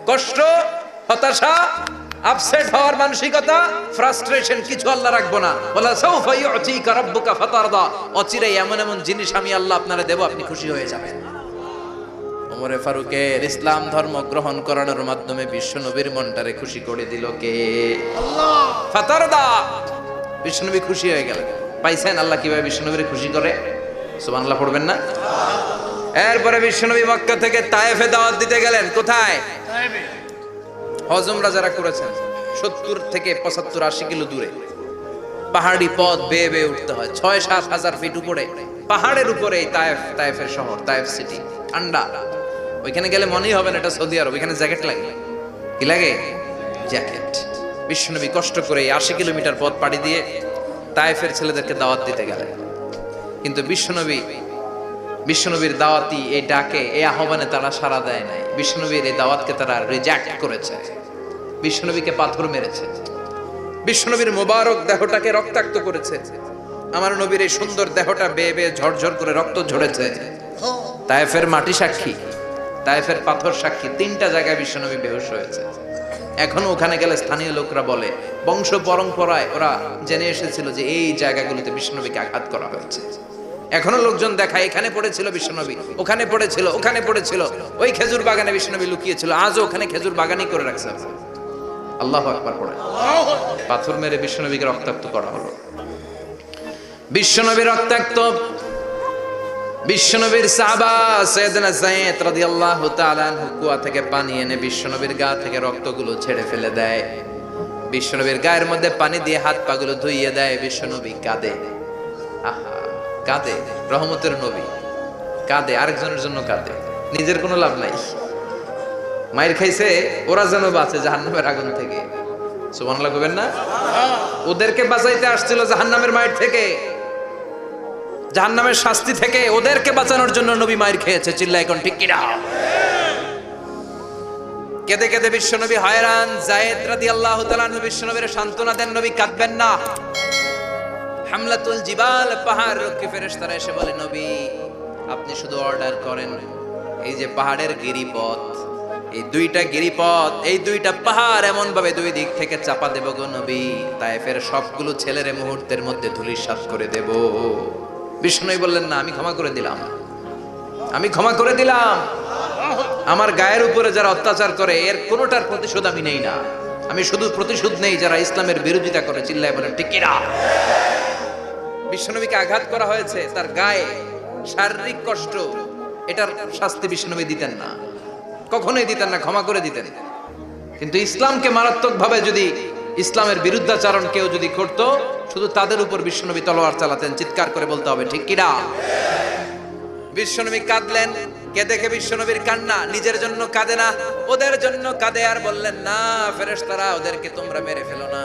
কষ্ট, হতাশা, আপসেট হওয়ার মানসিকতা, ফ্রাস্ট্রেশন কিছু আল্লাহ রাখবো না। ওয়ালা সাউফা ইউতিকা রাব্বুকা ফাতারদা। অচিরে এমন এমন জিনিস আমি আল্লাহ আপনারে দেব, আপনি খুশি হয়ে যাবেন। ওমরে ফারুকের ইসলাম ধর্ম গ্রহণ করানোর মাধ্যমে বিশ্বনবীর মনটারে খুশি করে দিল কে? আল্লাহ। ফাতারদা, বিশ্বনবী খুশি হয়ে গেলেন। পাইছেন আল্লাহ কিভাবে বিশ্বনবীরে খুশি করে? সুবহানাল্লাহ পড়বেন না? এরপরে বিশ্বনবী মক্কা থেকে তায়েফে দাওয়াত দিতে গেলেন। কোথায়? তায়েফে। হজ উমরা যারা করেছেন 70 থেকে 75 80 কিলো দূরে পাহাড়ি পথ বেয়ে বেয়ে উঠতে হয়, 6-7 হাজার ফিট উপরে পাহাড়ের উপরে তায়েফের শহর, তায়েফ সিটি। ঠান্ডা, ওইখানে গেলে মনেই হবে না এটা সৌদি আরব। ওইখানে জ্যাকেট লাগে। কি লাগে? জ্যাকেট। বিশ্বনবী কষ্ট করে 80 কিলোমিটার পথ পাড়ি দিয়ে তায়েফের ছেলেদেরকে দাওয়াত দিতে গেলেন। কিন্তু বিশ্বনবীর দাওয়াতি এই ডাকে, এই আহ্বানে তারা সাড়া দেয় নাই। বিশ্বনবীর এই দাওয়াতকে তারা রিজেক্ট করেছে, বিশ্বনবীকে পাথর মেরেছে, বিশ্বনবীর মোবারক দেহটাকে রক্তাক্ত করেছে। আমার নবীর এই সুন্দর দেহটা বেয়ে বেয়ে ঝরঝর করে রক্ত ঝরেছে। তায়েফের মাটি সাক্ষী, তায়েফের পাথর সাক্ষী। 3টা জায়গায় বিশ্বনবী বেহুশ হয়েছে। এখনো ওখানে গেলে স্থানীয় লোকরা বলে, বংশ পরম্পরায় ওরা জেনে এসেছিল যে এই জায়গাগুলোতে বিশ্বনবীকে আঘাত করা হয়েছে। এখনো লোকজন দেখায় এখানে পড়েছিল বিশ্বনবী, ওখানে পড়েছিল, ওখানে পড়েছিল, ওই খেজুর বাগানে বিশ্বনবী লুকিয়েছিল, আজও ওখানে খেজুর বাগানই করে রাখছে। আল্লাহু আকবার পড়ে পাথর মেরে বিশ্বনবীকে রক্তাক্ত করা হলো। বিশ্বনবী রক্তাক্ত। বিশ্বনবীর সাহাবা সাইয়েদনা যায়েদ রাদিয়াল্লাহু তাআলা আনহু কুয়া থেকে পানি এনে বিশ্বনবীর গা থেকে রক্তগুলো ছেড়ে ফেলে দেয়। বিশ্বনবীর গায়ের মধ্যে পানি দিয়ে হাত পাগুলো ধুইয়ে দেয়। বিশ্বনবী কাঁদে। আহা, কাঁদে। রহমতের নবী কাঁদে, আরেকজনের জন্য কাঁদে, নিজের কোনো লাভ নাই। মায়ের খাইছে, ওরা যেন বাঁচে জাহান্নামের আগুন থেকে। সুবহানাল্লাহ কইবেন না? ওদেরকে বাঁচাইতে আসছিল জাহান্নামের মায়ের থেকে, জাহান্নামের শাস্তি থেকে। ওদেরকে বাঁচানোর জন্য নবী মায়ের খেয়েছে। চিল্লায় কোন ঠিক কিনা? কেঁদে কেঁদে বিশ্বনবী হয়রান। যায়েদ রাদিয়াল্লাহু তাআলা আনহু বিশ্বনবীর সান্ত্বনা দেন, নবী কাঁদবেন না। হামলাতুল জিবাল, পাহাড় রক্ষী ফেরেশতারা এসে বলে, নবী আপনি শুধু অর্ডার করেন, এই যে পাহাড়ের গিরিপথ, এই 2টা গিরিপথ, এই 2টা পাহাড় এমন ভাবে 2 দিক থেকে চাপা দেব গো নবী, তায়েফের সবগুলো ছেলের মুহূর্তের মধ্যে ধূলিসাৎ করে দেব। বিষ্ণুই বললেন, না, আমি ক্ষমা করে দিলাম, আমি ক্ষমা করে দিলাম। আমার গায়ের উপরে যারা অত্যাচার করে এর কোনোটার প্রতিশোধ আমি নেই না। আমি শুধু প্রতিশোধ নেই যারা ইসলামের বিরোধিতা করে। চিল্লায় বলেন ঠিক কিনা? বিশ্বনবীকে আঘাত করা হয়েছে, তার গায়ে শারীরিক কষ্ট, এটার শাস্তি বিশ্বনবী দিতেন না, কখনোই দিতেন না, ক্ষমা করে দিতেন। কিন্তু ইসলামকে মারাত্মক ভাবে যদি ইসলামের বিরুদ্ধাচরণ কেউ যদি করত, শুধু তাদের উপর বিশ্বনবী তলোয়ার চালাতেন। চিৎকার করে বলতে হবে ঠিক কিনা? বিশ্বনবী কাঁদলেন। কে দেখে বিশ্বনবীর কান্না, নিজের জন্য কাঁদে না, ওদের জন্য কাঁদে। আর বললেন, না ফেরেশতারা, ওদেরকে তোমরা মেরে ফেলো না,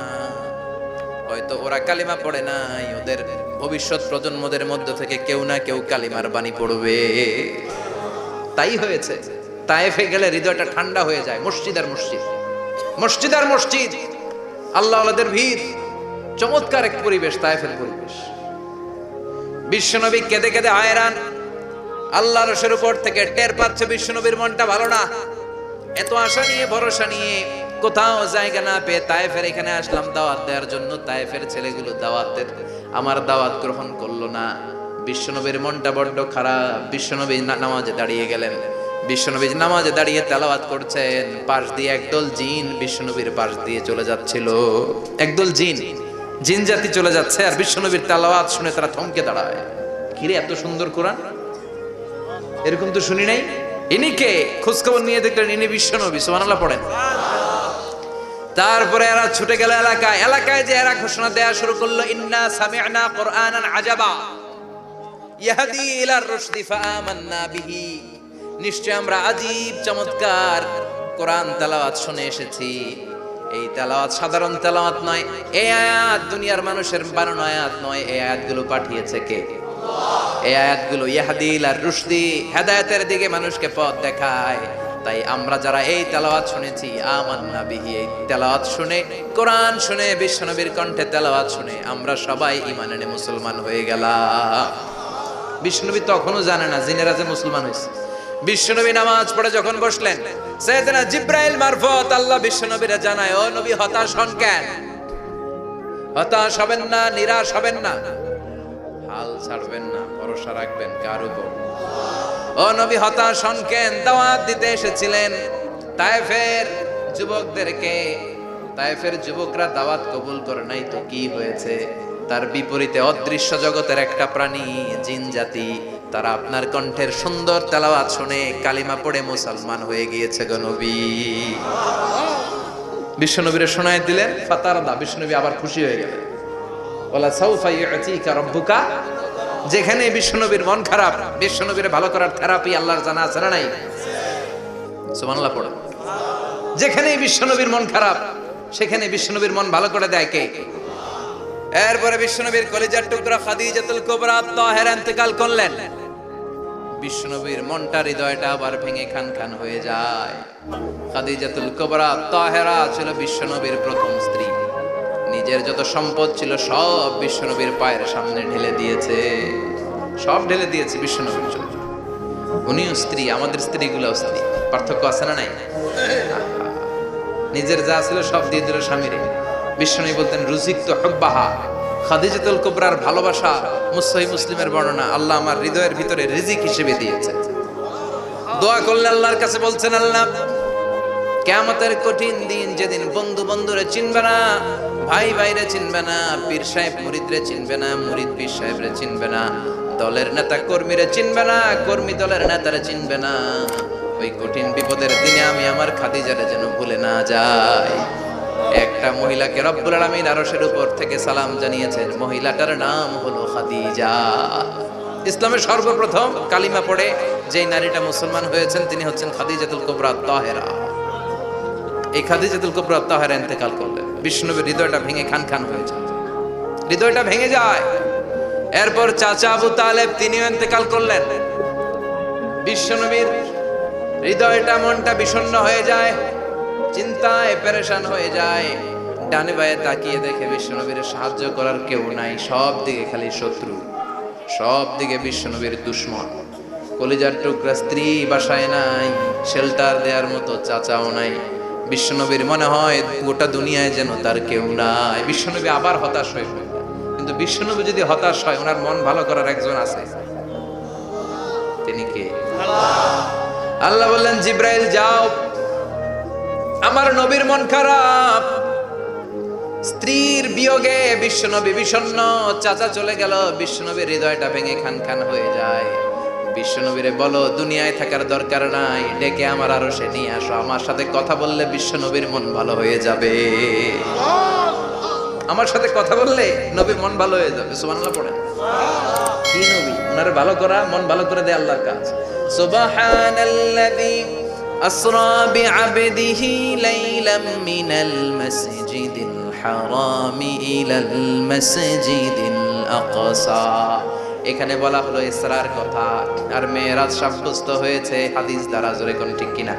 হয়তো ওরা কালিমা পড়ে নাই, ওদের ভবিষ্যৎ প্রজন্মদের মধ্য থেকে কেউ না কেউ কালিমার বাণী পড়বে। তাই হয়েছে। তায়েফে গেলে হৃদয়টা ঠান্ডা হয়ে যায়। মসজিদ আর মসজিদ, মসজিদ আর মসজিদ, আল্লাহ ওয়ালাদের ভিড়, চমৎকার এক পরিবেশ তায়েফের পরিবেশ। বিশ্বনবী কেঁদে কেঁদে হয়রান। আল্লাহ রসের উপর থেকে টের পাচ্ছে বিশ্বনবীর মনটা ভালো না। এত আশা নিয়ে ভরসা নিয়ে কোথাও জায়গা না পেয়ে তায়েফের এখানে আসলাম দাওয়াত দেওয়ার জন্য। তায়েফের ছেলেগুলো দাওয়াতের আমার দাওয়াত গ্রহণ করলো না। বিশ্বনবীর মনটা বড্ড খারাপ। বিশ্বনবী নামাজে দাঁড়িয়ে গেলেন। বিশ্বনবী নামাজে দাঁড়িয়ে তেলাওয়াত করছেন। পাশ দিয়ে একদল জিন বিশ্বনবীর পাশ দিয়ে চলে যাচ্ছিল। একদল জিন জাতি চলে যাচ্ছে, আর বিশ্বনবীর তেলাওয়াত শুনে তারা থমকে দাঁড়ায়। কিরে, এত সুন্দর কোরআন, এরকম তো শুনি নাই। ইনি কে? খোঁজখবর নিয়ে দেখলেন ইনি বিশ্বনবী। সুবহানাল্লাহ পড়েন। তারপরে এরা ছুটে গেল এলাকায় যে এরা ঘোষণা দেয়া শুরু করলো, ইন্না সামি'না কুরআনান আজাবা ইয়াহদি ইলার রুশদি ফাআমান্না বিহি। নিশ্চয় আমরা আজীব চমৎকার কোরআন তেলাওয়াত শুনে এসেছি। এই তেলাওয়াত সাধারণ তেলাওয়াত নয়, এই আয়াত দুনিয়ার মানুষের বানানো আয়াত নয়। এই আয়াতগুলো পাঠিয়েছে কে? এই আয়াতগুলো ইয়াহদি ইলার রুশদি, হেদায়েতের দিকে মানুষকে পথ দেখায়। তাই আমরা যারা এই তেলাওয়াত শুনেছি, আমান্না বিহি, এই তেলাওয়াত শুনে, কোরআন শুনে, বিশ্বনবীর কণ্ঠে তেলাওয়াত শুনে আমরা সবাই ঈমান এনে মুসলমান হয়ে গেলাম। বিশ্বনবী তখনও জানে না জিনেরা যে মুসলমান হয়েছে। বিশ্বনবী নামাজ পড়ে যখন বসলেন, সাইয়েদনা জিবরাইল মারফত আল্লাহ বিশ্বনবীরে জানায়, ও নবী হতাশ হন কেন? হতাশ হবেন না, নিরাশ হবেন না, হাল ছাড়বেন না, ভরসা রাখবেন কার উপর? ও ও নবী হতাশ হন কেন? দাওয়াত দিতে এসেছিলেন তায়েফের যুবকদেরকে, তায়েফের যুবকরা দাওয়াত কবুল করে নাই তো কি হয়েছে? তার বিপরীতে অদৃশ্য জগতের একটা প্রাণী জিন জাতি, তারা আপনার কণ্ঠের সুন্দর তেলাওয়াত শুনে কালিমা পড়ে মুসলমান হয়ে গিয়েছে গো নবী। বিশ্বনবীরে শোনায় দিলেন, ফাতারদা, বিশ্বনবী আবার খুশি হয়ে গেলেন। ওয়ালা সাউফা ইউতিকা রাব্বুকা, যেখানে বিশ্বনবীর মন খারাপ, বিশ্বনবীরে ভালো করার থেরাপি আল্লাহর জানা আছে না নাই? সুবহানাল্লাহ পড়ো। যেখানে বিশ্বনবীর মন খারাপ, সেখানে বিশ্বনবীর মন ভালো করে দেয় কে? এরপরে বিশ্বনবীর কলিজার টুকরা খাদিজাতুল কুবরা তাহেরা ইন্তেকাল করলেন। বিশ্বনবীর মনটা, হৃদয়টা আবার ভেঙে খান খান হয়ে যায়। খাদিজাতুল কুবরা তাহেরা ছিল বিশ্বনবীর প্রথম স্ত্রী। নিজের যত সম্পদ ছিল সব বিশ্বনবীর পায়ের সামনে ঢেলে দিয়েছে, সব ঢেলে দিয়েছে বিশ্বনবীর জন্য। উনিও স্ত্রী, আমাদের স্ত্রীগুলোও স্ত্রী, পার্থক্য আছে না নাই? নিজের যা ছিল সব দিয়ে দিল স্বামীরে। বিশ্বনবী বলতেন রুজিকতু হুব্বাহা, খাদিজাতুল কুবরার ভালোবাসা সহিহ মুসলিমের বর্ণনা, আল্লাহ আমার হৃদয়ের ভিতরে রিজিক হিসেবে দিয়েছে। দোয়া করলে আল্লাহর কাছে বলছেন, আল্লাহ কিয়ামতের কঠিন দিন, যেদিন বন্ধু বন্ধুরে চিনবে না, ভাই ভাইরে চিনবে না, পীর সাহেব মুরিদরে চিনবে না, মুরিদ পীর সাহেবরে চিনবে না, দলের নেতা কর্মীরে চিনবে না, কর্মী দলের নেতারে চিনবে না, ওই কঠিন বিপদের দিনে আমি আমার খাদিজারে যেন ভুলে না যাই। একটা মহিলাকে রব্বুল আলামিন আরশের উপর থেকে সালাম জানিয়েছেন, মহিলাটার নাম হলো খাদিজা। ইসলামের সর্বপ্রথম কালিমা পড়ে যেই নারীটা মুসলমান হয়েছেন তিনি হচ্ছেন খাদিজাতুল কুবরা তাহেরা। এই খাদিজাতুল কুবরা তাহেরা ইন্তেকাল করলেন। বিশ্বনবীর হৃদয়টা ভেঙে খান খান হয়ে যায়, হৃদয়টা ভেঙে যায়। এরপর চাচা আবু তালেব তিনিও ইন্তেকাল করলেন। বিশ্বনবীর হৃদয়টা, মনটা বিষণ্ণ হয়ে যায়, চিন্তায় পেরেশান হয়ে যায়। ডানে বায়ে তাকিয়ে দেখে বিশ্বনবীর সাহায্য করার কেউ নাই, সব দিকে খালি শত্রু, সব দিকে বিশ্বনবীর দুশ্মন। কলিজার টুকরা স্ত্রী বাসায় নাই, শেল্টার দেওয়ার মতো চাচাও নাই। বিশ্বনবীর মনে হয় গোটা দুনিয়ায় যেন তার কেউ নাই। বিশ্বনবী আবার হতাশ হয়ে পড়লেন। কিন্তু বিশ্বনবী যদি হতাশ হয়, ওনার মন ভালো করার একজন আছে। তিনি কে? আল্লাহ বললেন, জিব্রাইল যাও, আমার নবীর মন খারাপ, স্ত্রীর বিয়োগে বিশ্বনবী বিষণ্ণ, চাচা চলে গেল, বিশ্বনবীর হৃদয়টা ভেঙে খান খান হয়ে যায়। বিশ্বনবীরে বলো দুনিয়ায় থাকার দরকার নাই, ডেকে আমার আরশে নিয়ে আসো, আমার সাথে কথা বললে বিশ্বনবীর মন ভালো হয়ে যাবে। আমার সাথে কথা বললে নবীর মন ভালো হয়ে যাবে। সুবহানাল্লাহ পড়েন। কি নবী? ওনার ভালো করা, মন ভালো করে দেয় আল্লাহর কাজ। সুবহানাল্লাযী আসরা বিআবদিহি লাইলাম মিনাল মাসজিদিল হারামি ইলাল মাসজিদিল আকসা। এখানে বলা হলো ইসরার কথা, আর মেরাজ সাব্যস্ত হয়েছে হাদিস দ্বারা। জোরে কোন ঠিক কিনা?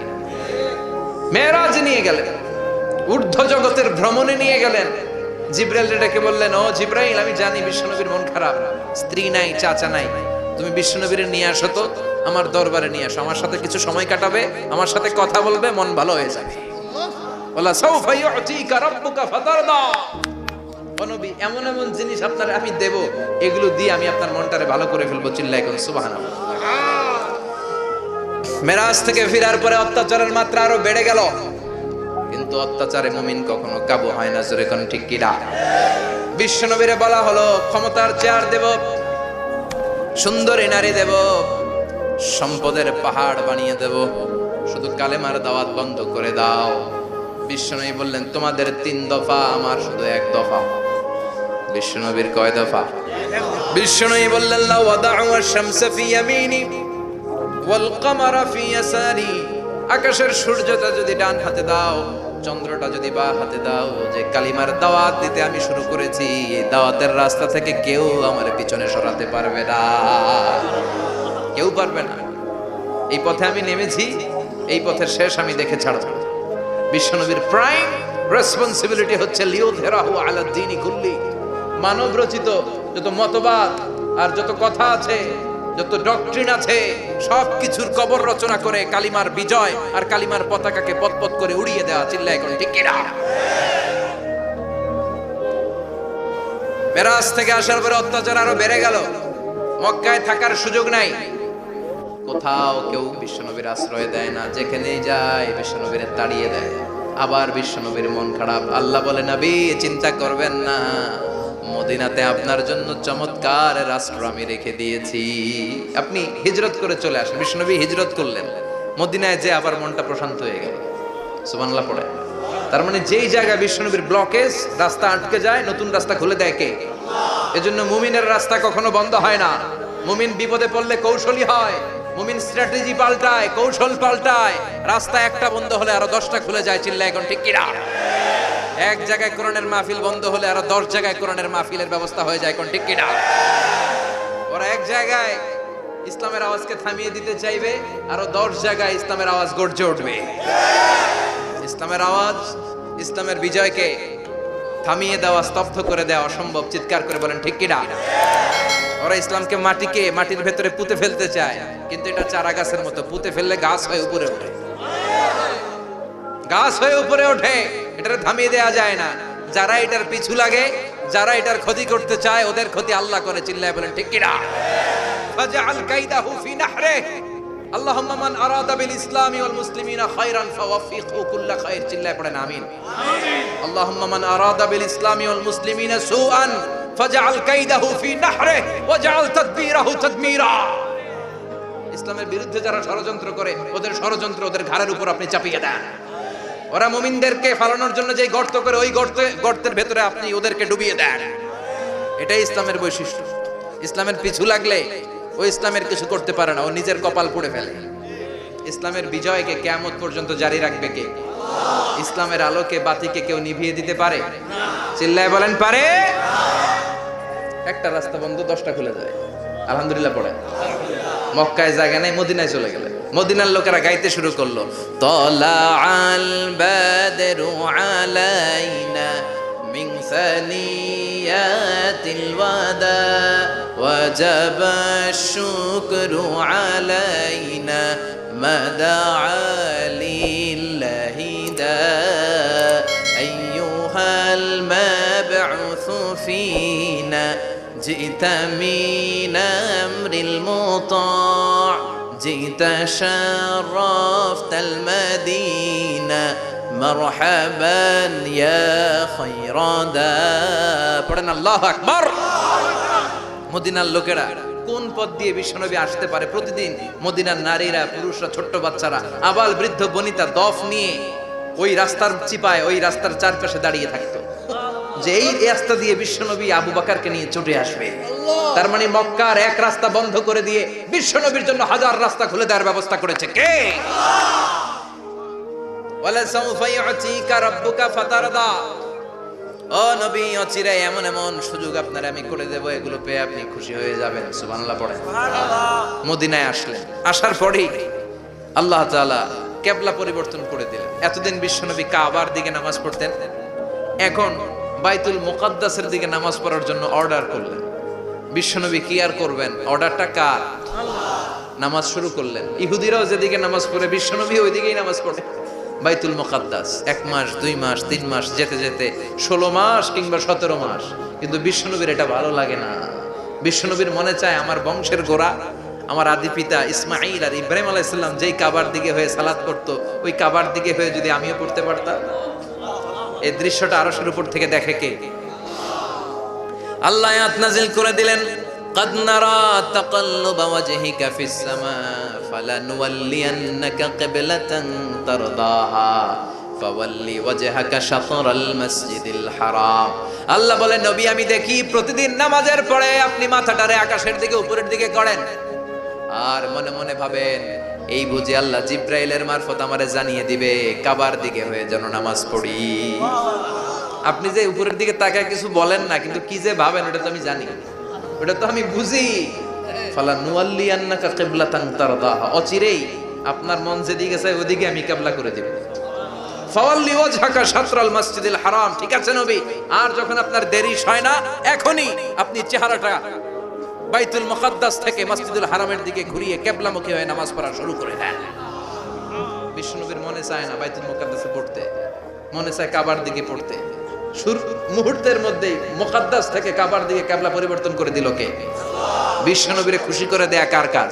মেরাজ নিয়ে গেলেন, ঊর্ধ্ব জগতের ভ্রমণে নিয়ে গেলেন। জিব্রাইল ডেকে বললেন, ও জিব্রাইল, আমি জানি বিশ্বনবীর মন খারাপ, স্ত্রী নাই, চাচা নাই, তুমি বিশ্বনবীর নিয়ে আসো তো, আমার দরবারে নিয়ে আসো, আমার সাথে কিছু সময় কাটাবে, আমার সাথে কথা বলবে, মন ভালো হয়ে যাবে। ওয়ালা সাউফা ইউতিকা রাব্বুকা ফাতারদা। ও নবী, এমন এমন জিনিস আপনার আমি দেব, এগুলো দিয়ে আমি আপনার মনটারে ভালো করে ফেলবো। চিল্লায় কোন সুবহানাল্লাহ। মেরাজ থেকে ফেরার পরে অত্যাচারের মাত্রা আরো বেড়ে গেল, কিন্তু অত্যাচারে মুমিন কখনো কাবু হয় না। জোরে কোন ঠিক কিনা? বিশ্বনবীরে বলা হলো, ক্ষমতার চেয়ার দেব, সুন্দরী নারী দেব, সম্পদের পাহাড় বানিয়ে দেব, শুধু কালেমার দাওয়াত বন্ধ করে দাও। বিশ্বনবী বললেন, তোমাদের 3 দফা, আমার শুধু 1 দফা। বিশ্বনবীর কয় দফা? বিশ্বনবী বললেন, লা ওয়াদাউ আশ-শামসা ফি ইয়ামিনি ওয়াল কামারা ফি ইয়াসারি। আকাশের সূর্যটা যদি ডান হাতে দাও, চন্দ্রটা যদি বাঁ হাতে দাও, যে কালিমার দাওয়াত দিতে আমি শুরু করেছি, এই দাওয়াতের রাস্তা থেকে কেউ আমার পিছনে সরাতে পারবে না, কেউ পারবে না। এই পথে আমি নেমেছি, এই পথের শেষ আমি দেখে ছাড়ব। বিশ্বনবীর প্রাইম রেসপন্সিবিলিটি হচ্ছে লিউযহিরাহু আলা দ্বীনি কুল্লি। মানব রচিত যত মতবাদ আর যত কথা আছে, যত ডক্ট্রিন আছে, সবকিছুর কবর রচনা করে কালিমার বিজয় আর কালিমার পতাকাকে পতপত করে উড়িয়ে দেওয়া। চিল্লায় এখন ঠিক কিনা? মেরাজ থেকে আসার পরে অত্যাচার আরো বেড়ে গেল। মক্কায় থাকার সুযোগ নাই, কোথাও কেউ বিশ্বনবীর আশ্রয় দেয় না, যেখানেই যায় বিশ্বনবীর তাড়িয়ে দেয়। আবার বিশ্বনবীর মন খারাপ। আল্লাহ বলে, নবী চিন্তা করবেন না, মদিনাতে আপনার জন্য চমৎকার রাষ্ট্র আমি রেখে দিয়েছি, আপনি হিজরত করে চলে আসেন। বিশ্বনবী হিজরত করলেন, মদিনায় যে আবার মনটা প্রশান্ত হয়ে গেল। সুবহানাল্লাহ পড়ে। তার মানে যেই জায়গায় বিশ্বনবীর ব্লকেজ, রাস্তা আটকে যায়, নতুন রাস্তা খুলে দেয় কে? এজন্য মুমিনের রাস্তা কখনো বন্ধ হয় না। মুমিন বিপদে পড়লে কৌশলী হয়, মুমিন স্ট্র্যাটেজি পাল্টায়, কৌশল পাল্টায়। রাস্তা একটা বন্ধ হলে আরো 10টা খুলে যায়। চিল্লা এখন ঠিক কিনা? এক জায়গায় কোরআনের মাহফিল বন্ধ হলে আরো 10 জায়গায় কোরআনের মাহফিলের ব্যবস্থা হয়ে যায়। এখন ঠিক কিনা? ওরা এক জায়গায় ইসলামের আওয়াজকে থামিয়ে দিতে চাইবে, আরো 10 জায়গায় ইসলামের আওয়াজ গর্জে উঠবে। ইসলামের আওয়াজ, ইসলামের বিজয়কে থামিয়ে দেওয়া, স্তব্ধ করে দেওয়া অসম্ভব। চিৎকার করে বলেন ঠিক কিনা? ওরা ইসলামকে মাটির ভেতরে পুঁতে ফেলতে চায়, কিন্তু এটা চারা গাছের মতো, পুঁতে ফেললে গাছ হয়ে উপরে ওঠে, গাছ হয়ে উপরে ওঠে। এটারে থামিয়ে দেওয়া যায় না। যারা এটার পিছু লাগে, যারা এটার ক্ষতি করতে চায়, ওদের ক্ষতি আল্লাহ করে। চিল্লায় বলেন ঠিক কিনা? ফাজআল কাইদাহু ফি নাহরিহি আল্লাহুম্মা মান আরাদা বিল ইসলামি ওয়াল মুসলিমিনা খায়রান ফাওয়াফিকহু কুল্লা খায়র। চিল্লায় পড়েন আমিন। আমিন। আল্লাহুম্মা মান আরাদা বিল ইসলামি ওয়াল মুসলিমিনা সুআন ফাজআল কাইদাহু ফি নাহরিহি ওয়াজআল তাদবীরাহু তাদমীরা। ইসলামের বিরুদ্ধে যারা ষড়যন্ত্র করে, ওদের ষড়যন্ত্র ওদের ঘাড়ের উপর আপনি চাপিয়ে দেন। ওরা মুমিনদেরকে ফালানোর জন্য যে গর্ত করে, ওই গর্তের ভেতরে আপনি ওদেরকে ডুবিয়ে দেন। এটাই ইসলামের বৈশিষ্ট্য। ইসলামের পিছু লাগলে ও ইসলামের কিছু করতে পারে না, ও নিজের কপাল পুড়ে ফেলে। ইসলামের বিজয়কে কিয়ামত পর্যন্ত জারি রাখবে কে? ইসলামের আলোকে বাতিকে কেউ নিভিয়ে দিতে পারে? চিল্লায় বলেন পারে? একটা রাস্তা বন্ধ, 10টা খুলে যায়। আলহামদুলিল্লাহ পড়ে। মক্কায় জায়গা নাই, মদিনায় চলে গেলে মদিনার লোকেরা গাইতে শুরু করলো, তলা আল বাদরু আলাইনা মিন সানিয়াতিল ওয়াদা ওয়াজাবা শুকরু আলাইনা মাদা লিল্লাহি দা আইয়ুহাল মাবউসু ফিনা جئت من أمر المطاع جئت شرفت المدينة مرحبا يا خير دا পড়েন আল্লাহু আকবার। মদিনার লোকেরা কোন পথ দিয়ে বিশ্বনবী আসতে পারে? প্রতিদিন মদিনার নারীরা, পুরুষরা, ছোট্ট বাচ্চারা, আবাল বৃদ্ধ বনিতা দফ নিয়ে ওই রাস্তার চিপায়, ওই রাস্তার চারপাশে দাঁড়িয়ে থাকতো যে এই রাস্তা দিয়ে বিশ্বনবী আবু বকরকে নিয়ে ছুটে আসবে। তার মানে মক্কার এক রাস্তা বন্ধ করে দিয়ে বিশ্বনবীর জন্য হাজার রাস্তা খুলে দেওয়ার ব্যবস্থা করেছে কে? ওয়ালা সাউফা ইউতিকা রাব্বুকা ফাতারদা। ও নবী, অচিরে এমন এমন সুযোগ আপনারে আমি করে দেব, এগুলো পেয়ে আপনি খুশি হয়ে যাবেন। সুবহানাল্লাহ পড়েন। সুবহানাল্লাহ। মদিনায় আসলেন, আসার পরেই আল্লাহ তাআলা কিবলা পরিবর্তন করে দিলেন। এতদিন বিশ্বনবী কাবার দিকে নামাজ পড়তেন, এখন বাইতুল মুকাদ্দাসের দিকে নামাজ পড়ার জন্য অর্ডার করলেন। বিশ্বনবী কি আর করবেন? অর্ডারটা কার? আল্লাহ। নামাজ শুরু করলেন। ইহুদিরাও যেদিকে নামাজ পড়ে, বিশ্বনবী ওই দিকেই নামাজ পড়ে। বাইতুল মুকাদ্দাস 1 মাস, 2 মাস, 3 মাস যেতে যেতে 16 মাস কিংবা 17 মাস, কিন্তু বিশ্বনবীর এটা ভালো লাগে না। বিশ্বনবীর মনে চায় আমার বংশের গোড়া, আমার আদি পিতা ইসমাঈল আর ইব্রাহিম আলাইহিস সালাম যেই কাবার দিকে হয়ে সালাত করতো, ওই কাবার দিকে হয়ে যদি আমিও পড়তে পারতাম। এই দৃশ্যটা আরশের উপর থেকে দেখে কে? আল্লাহ আয়াত নাযিল করে দিলেন, قد نرى تقلب وجهك في السماء فلنولينك قبلة ترضاها فول وجهك شطر المسجد الحرام। আল্লাহ বলেন, নবী আমি দেখি প্রতিদিন নামাজের পরে আপনি মাথাটারে আকাশের দিকে, উপরের দিকে করেন, আর মনে মনে ভাবেন এই বুঝি আল্লাহ জিব্রাইলের মারফত আমারে জানিয়ে দিবে কাবার দিকে হয়ে যেন নামাজ পড়ি। আপনি যে উপরের দিকে তাকায় কিছু বলেন না, কিন্তু কি যে ভাবেন ওটা তো আমি জানি, ওটা তো আমি বুঝি। ফালা নুওয়াল্লিয়ান্নাকা কিবলাতান তারদাহা, অচিরেই আপনার মন যেদিকে চায় ওদিকে আমি কিবলা করে দেব। ফাওয়াল্লি ওয়াজহাকা শাতরাল মসজিদিল হারাম। ঠিক আছে নবী, আর যখন আপনার দেরি হয় না, এখনই আপনি চেহারাটা বাইতুল মুকাদ্দাস থেকে মসজিদুল হারামের দিকে ঘুরিয়ে কিবলামুখী হয়ে নামাজ পড়া শুরু করে দেন। বিশ্বনবীর মনে চায় না বাইতুল মুকাদ্দাসে পড়তে, মনে চায় কাবার দিকে পড়তে। মুহূর্তের মধ্যেই মুকাদ্দাস থেকে কাবার দিকে কিবলা পরিবর্তন করে দিল কে? বিশ্বনবীরে খুশি করে দেয়া কার কাজ?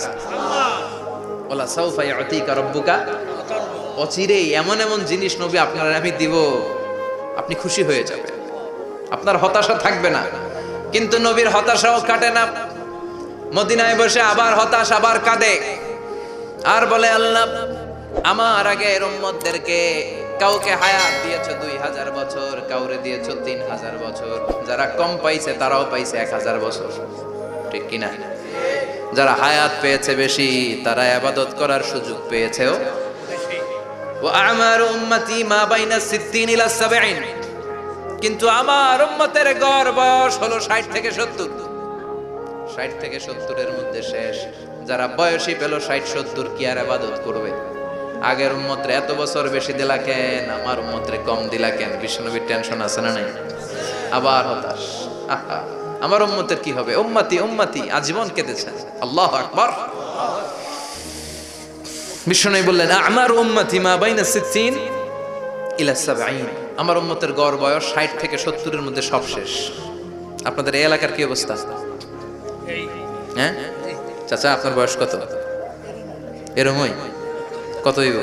ওয়ালা সাউফা ইউতিকা রাব্বুকা, অচিরেই এমন এমন জিনিস নবী আপনার আমি দিব, আপনি খুশি হয়ে যাবেন, আপনার হতাশা থাকবে না। কিন্তু নবীর হতাশাও কাটে না, মদিনায় বসে আবার হতাশ, আবার কাঁদে, আর বলে আল্লাহ আমার আগে এর উম্মতদেরকে কাউকে হায়াত দিয়েছো 2000 বছর, কাউরে দিয়েছো 3000 বছর, যারা কম পাইছে তারাও পাইছে 1000 বছর, ঠিক কিনা? যারা হায়াত পেয়েছে বেশি তারা ইবাদত করার সুযোগ পেয়েছেও। ওয়া আমারু উম্মতি মা বাইনা 60 ইলা 70, কিন্তু আমার উম্মতের গড় বয়স হলো 60 থেকে 70, 60 থেকে 70 এর মধ্যে শেষ। যারা বয়সী পেল 60-70 কি আর ইবাদত করবে? আগের উম্মতরে এত বছর বেশি দিলা কেন, আমার উম্মতরে কম দিলা কেন? বিশ্বনবীর টেনশন আছে না নাই? আবার হতাশ, আহা আমার উম্মতের কি হবে? উম্মতি উম্মতি আজীবন কেঁদেছেন। আল্লাহু আকবার। বিশ্বনবী বললেন আমার উম্মতি মা বাইনা 60 ইলা 70, আমার উম্মতের গড় বয়স 60 থেকে 70 এর মধ্যে সব শেষ। আপনাদের এই এলাকার কি অবস্থা? হ্যাঁ চাচা, আপনার বয়স কত? এরমই কত হইব?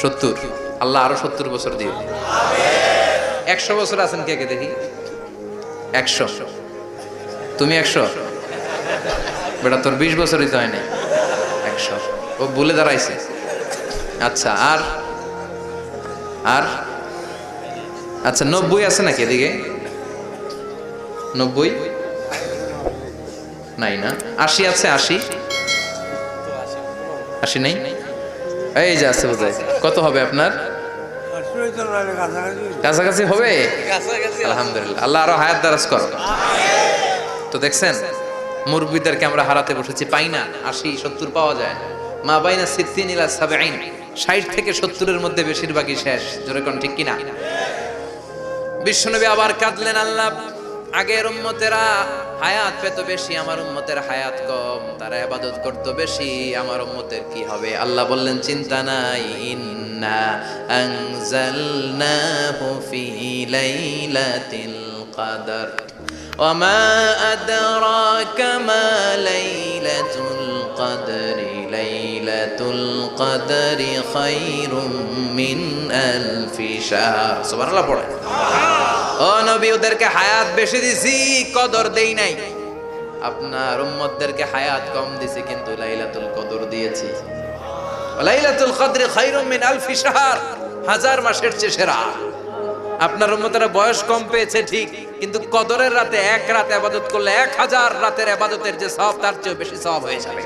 70। আল্লাহ আরো 70 বছর দিও। 100 বছর আছেন কে কে দেখি? 100। তুমি 100? বেটা তোর 20 বছরই তো হয় নাই। 100 ও ভুলে দাঁড়াইছে। আচ্ছা আর আর আচ্ছা 90 আছে নাকি এদিকে? 90 নাই না? 80 আছে? 80 নেই? এই যে আছে বোধহয়। কত হবে আপনার? কাছাকাছি হবে? আলহামদুলিল্লাহ, আল্লাহ আরো হায়াত দারাজ করো। তো দেখছেন মুরব্বিদেরকে আমরা হারাতে বসেছি, পাই না। 80-70 পাওয়া যায় না। মা বাইনা 60 ইলা 70, 60 থেকে 70 এর মধ্যে বেশিরভাগই শেষ। জোরে কোন ঠিক কিনা? বিশ্বনবী আবার কাঁদলেন, আল্লাহ আগের উম্মতেরা হায়াত পেত বেশি, আমার উম্মতের হায়াত কম, তারা ইবাদত করত বেশি, আমার উম্মতের কি হবে? আল্লাহ বললেন চিন্তা নাই, ইন্না আনজালনাহু ফি লাইলাতিল কদর ওয়া মা আদরাকা মা লাইলাতুল কদরি, লাইলাতুল কদরি খায়রুম মিন আলফি শাহর। সুবহানাল্লাহ পড়ে। ও নবী, ওদেরকে হায়াত বেশি দিছি, কদর দেই নাই। আপনার উম্মতদেরকে হায়াত কম দিছি, কিন্তু লাইলাতুল কদর দিয়েছি। লাইলাতুল কদরি খায়রুম মিন আলফি শাহর, 1000 মাসের চেয়ে সেরা। আপনার উম্মতেরা বয়স কম পেয়েছে ঠিক, কিন্তু কদরের রাতে এক রাত ইবাদত করলে 1000 রাতের ইবাদতের যে সওয়াব তার চেয়ে বেশি সওয়াব হয়ে যাবে।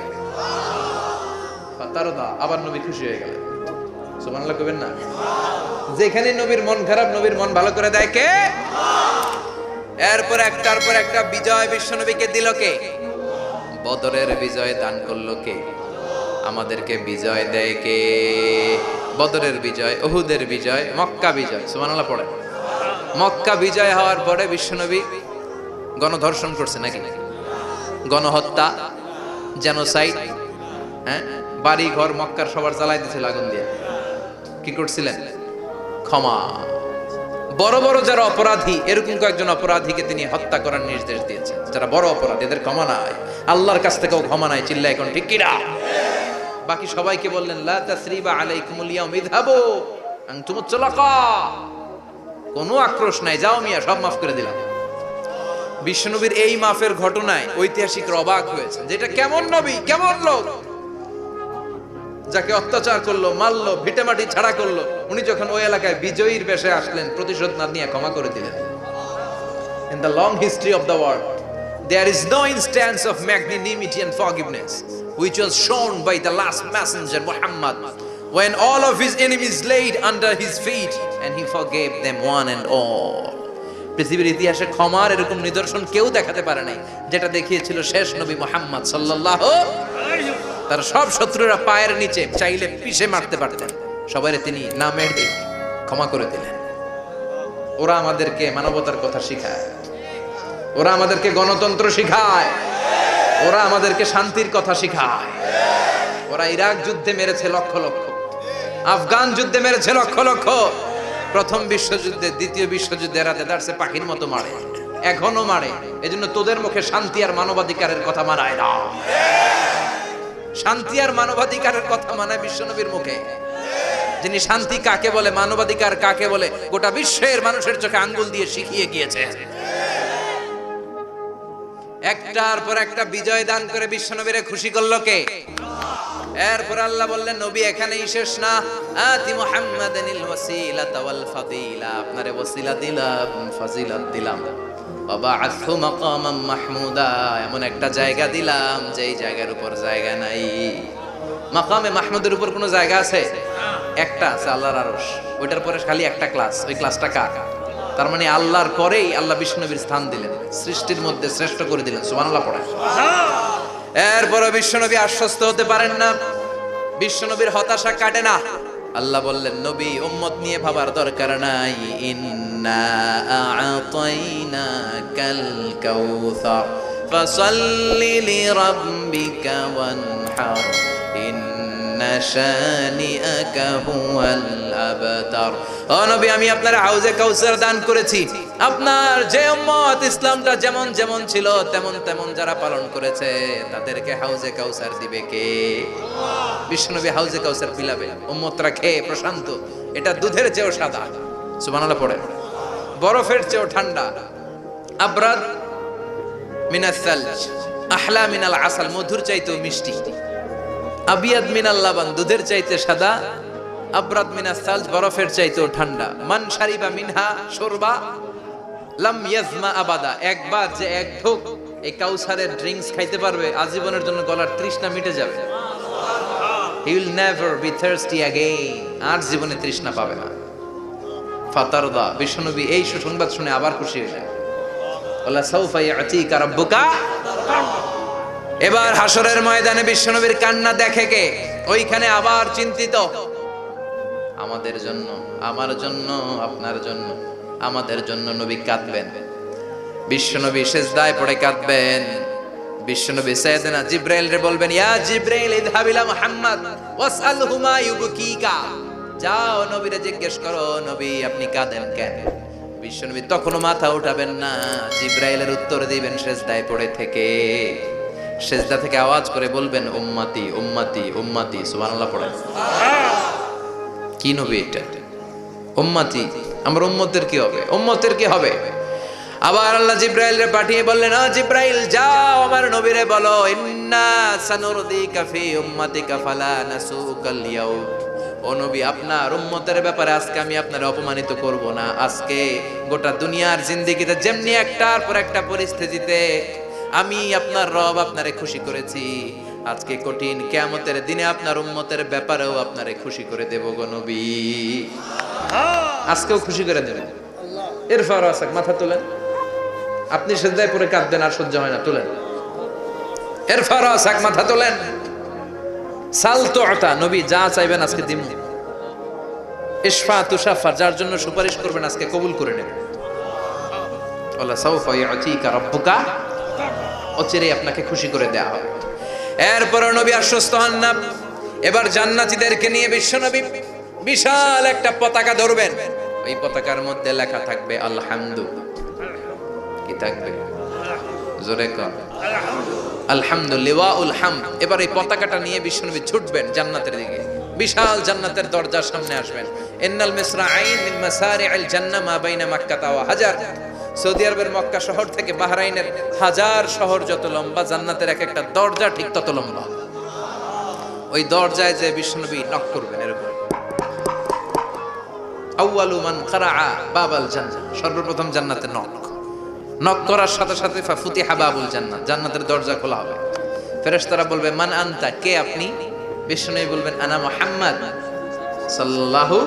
তারদা আবার নবী খুশি হয়ে গেলেন। সুবহানাল্লাহ কইবেন না? যেখানে নবীর মন খারাপ, নবীর মন ভালো করে দেয় কে? এরপর একটার পর একটা বিজয় বিশ্বনবীকে দিল কে? বদরের বিজয় দান করলো কে? আমাদেরকে বিজয় দেয় কে? বদরের বিজয়, উহুদের বিজয়, মক্কা বিজয়। সুবহানাল্লাহ পড়ে। মক্কা বিজয় হওয়ার পরে বিশ্বনবী গণধর্ষণ করছে নাকি? গণহত্যা, জেনোসাইড, হ্যাঁ, বাড়ি ঘর মক্কার সবার জ্বালাই দিয়েছিল আগুন দিয়ে। কি করছিলেন? ক্ষমা। বড় বড় যারা অপরাধী, এরকম কয়েকজন অপরাধীকে তিনি হত্যা করার নির্দেশ দিয়েছেন। যারা বড় অপরাধী এদের ক্ষমা নাই, আল্লাহর কাছ থেকেও ক্ষমা নাই। চিল্লা এখন ঠিক কিনা? বাকি সবাইকে বললেন লা তাসরিবা আলাইকুমুল ইয়াউম ইযহাবু আনতুমুত তুলাকা, কোনো আক্রোশ নাই, যাও মিয়া, সব মাফ করে দিলাম। বিশ্বনবীর এই মাফের ঘটনায় ঐতিহাসিকরা অবাক হয়েছে, যেটা কেমন নবী, কেমন লোক, যাকে অত্যাচার করলো, মারলো, ভিটেমাটি ছাড়া করলো, উনি যখন ওই এলাকায় বিজয়ীর বেশে আসলেন, প্রতিশোধ না নিয়ে ক্ষমা করে দিলেন। In the long history of the world, there is no instance of magnanimity and forgiveness which was shown by the last messenger Muhammad, when all of his enemies laid under his feet and he forgave them one and all. পৃথিবীর ইতিহাসে ক্ষমার এরকম নিদর্শন কেউ দেখাতে পারে নাই, যেটা দেখিয়েছিল শেষ নবী মুহাম্মদ সাল্লাল্লাহু আলাইহি ওয়াসাল্লাম। তার সব শত্রুরা পায়ের নিচে চাইলে পিষে মারতে পারতেন, সবাইরে তিনি না মেরে ক্ষমা করে দিলেন। ওরা আমাদেরকে মানবতার কথা শিখায়, ওরা আমাদেরকে গণতন্ত্র শিখায়, ওরা আমাদেরকে শান্তির কথা শিখায়। ওরা ইরাক যুদ্ধে মেরেছে লক্ষ লক্ষ, আফগান যুদ্ধে মেরেছে লক্ষ লক্ষ, প্রথম বিশ্বযুদ্ধে, দ্বিতীয় যুদ্ধে এরা দেদারসে পাখির মতো মারে, এখনো মারে। এজন্য তোদের মুখে শান্তি আর মানবাধিকারের কথা মানায় না। শান্তি আর মানবাধিকারের কথা মানায় বিশ্বনবীর মুখে। যিনি শান্তি কাকে বলে, মানবাধিকার কাকে বলে, গোটা বিশ্বের মানুষের চোখে আঙ্গুল দিয়ে শিখিয়ে গিয়েছে। একটার পর একটা বিজয় দান করে বিশ্বনবীরে খুশি করলো কে? এরপর আল্লাহ বললেন, নবী এখানেই শেষ না, আতি মুহাম্মাদানিল ওয়াসিলাতা ওয়াল ফাদিলা, আপনারে ওয়াসিলা দিলাম, ফাজিলত দিলাম, ওয়া বা'আথহু মাকামান মাহমুদা, এমন একটা জায়গা দিলাম যেই জায়গার উপর জায়গা নাই। মাকামে মাহমুদের উপর কোনো জায়গা আছে? একটা আছে, আল্লাহর আরশ। ওইটার পরে খালি একটা ক্লাস, ওই ক্লাসটা কার? তার মানে আল্লাহর পরেই আল্লাহ বিশ্বনবীর স্থান দিলেন, সৃষ্টির মধ্যে শ্রেষ্ঠ করে দিলেন। সুবহানাল্লাহ পড়েন। এরপরও বিশ্বনবী আশ্বস্ত হতে পারেন না, বিশ্বনবীর হতাশা কাটে না। আল্লাহ বললেন, নবী উম্মত নিয়ে ভাবার দরকার নাই, ইন্না আ'তাইনাকাল কাউসার ফাসাল্লি লিরাব্বিকা ওয়ানহার ইন্না শানিআকা হুয়াল আবতার। ও নবী, আমি আপনার হাউজে কাউসার দান করেছি। আপনার যে উম্মত ইসলামটা যেমন যেমন ছিল তেমন তেমন যারা পালন করেছে তাদেরকে হাউজে কাউসার দিবে কে? বিশ্বনবী হাউজে কাউসার পিলাবে, উম্মতরা খেয়ে প্রশান্ত। এটা দুধের চেয়েও সাদা, সুবহানাল্লাহ পড়ে, বরফের চেয়েও ঠান্ডা, আবরাদ মিনাস সালজ আহলা মিনাল আসাল, মধুর চাইতেও মিষ্টি, আবিয়াদ মিনাল লাবান, দুধের চাইতে সাদা, আবরাদ মিনাস সালজ, বরফের চাইতেও ঠান্ডা। মান শারিবা মিনহা শুরবা লাম ইয়াজমা আবাদা, একবার যে এক ঢোক এই কাউসারের ড্রিঙ্কস খাইতে পারবে আজীবনের জন্য গলার তৃষ্ণা মিটে যাবে। He will never be thirsty again, আর জীবনে তৃষ্ণা পাবে না। ফাতারদা, বিশ্বনবী এই সুসংবাদ শুনে আবার খুশি হয়ে যায়। ওয়ালা সাউফা ইয়াতিকা রাব্বুকা। এবার হাসরের ময়দানে বিশ্বনবীর কান্না দেখে কে? ওইখানে আবার চিন্তিত, আমাদের জন্য, আমার জন্য, আপনার জন্য, আমাদের জন্য নবী কাঁদবেন। বিশ্বনবী সিজদায় পড়ে কাঁদবেন। বিশ্বনবী সাইয়েদনা জিবরাইল রে বলবেন, ইয়া জিবরাইল ইযহাব ইলা মুহাম্মদ ওয়াসআলহু মা ইউবকিকা, যাও নবীরে জিজ্ঞেস করো, নবী আপনি কাঁদেন কেন? বিশ্বনবী তখনও মাথা উঠাবেন না, জিবরাইলের উত্তর দিবেন সিজদায় পড়ে থেকে। সিজদা থেকে আওয়াজ করে বলবেন, উম্মতি উম্মতি উম্মতি। সুবহানাল্লাহ পড়েন। কি নবী এটা? উম্মতি, আমার উম্মতের কি হবে? উম্মতের কি হবে? আবার আল্লাহ জিবরাইলকে পাঠিয়ে বললেন, ও জিবরাইল যাও আমার নবীরে বলো, ইন্না সানুরদিকা ফি উম্মতিকা ফালা নাসুকাল ইয়াউম। ও নবী, আপনার উম্মতের ব্যাপারে আজকে আমি আপনারে অপমানিত করব না। আজকে গোটা দুনিয়ার জিন্দেগিতে যেমনি একটার পর একটা পরিস্থিতিতে আমি আপনার রব আপনারে খুশি করেছি, আজকে কঠিন কিয়ামতের দিনে আপনার উম্মতের ব্যাপারেও আপনারে খুশি করে দেব গো নবী। আজকেও খুশি করে দেবেন। ইরফা রাসাক, মাথা তোলেন। আপনি সিজদায় পড়ে কাঁদবেন, আর সহ্য হয় না, তোলেন। ইরফা রাসাক, মাথা তোলেন। সাল তুআতা, নবী যা চাইবেন আজকে দিমু। ইশফা তুশাফা, যার জন্য সুপারিশ করবেন আজকে কবুল করে নেবেন। ওয়ালা সাউফা ইয়াতিকা রাব্বুকা, অচিরেই আপনাকে খুশি করে দেয়া হবে। এরপর নবী আশ্বস্ত হন না। এবার জান্নাতীদেরকে নিয়ে বিশ্বনবী বিশাল একটা পতাকা ধরবেন। ওই পতাকার মধ্যে লেখা থাকবে আলহামদু। কি থাকবে? জোরে কর, আলহামদুলিল্লাহুল হামদ। এবার এই পতাকাটা নিয়ে বিশ্বনবী ছুটবেন জান্নাতের দিকে। বিশাল জান্নাতের দরজার সামনে আসবেন। ইন্নাল মিসরাঈন মিন মাসারি'আল জান্নাহ মা বাইনা মাক্কাহ ওয়া হাজার। সৌদি আরবের মক্কা শহর থেকে বাহরাইনের হাজার শহর যত লম্বা, জান্নাতের এক একটা দরজা ঠিক তত লম্বা। ওই দরজায় যে বিশ্বনবী নক করবেন এরকম, আউয়ালু মান কারাআ বাবাল জান্নাহ, সর্বপ্রথম জান্নাতে নক করার সাথে সাথে ফাফুতিহা বাবুল জান্নাহ, জান্নাতের দরজা খোলা হবে। ফেরেশতারা বলবে, মান আনতা, কে আপনি? বিশ্বনবী বলবেন, আনা মুহাম্মদ সাল্লাল্লাহু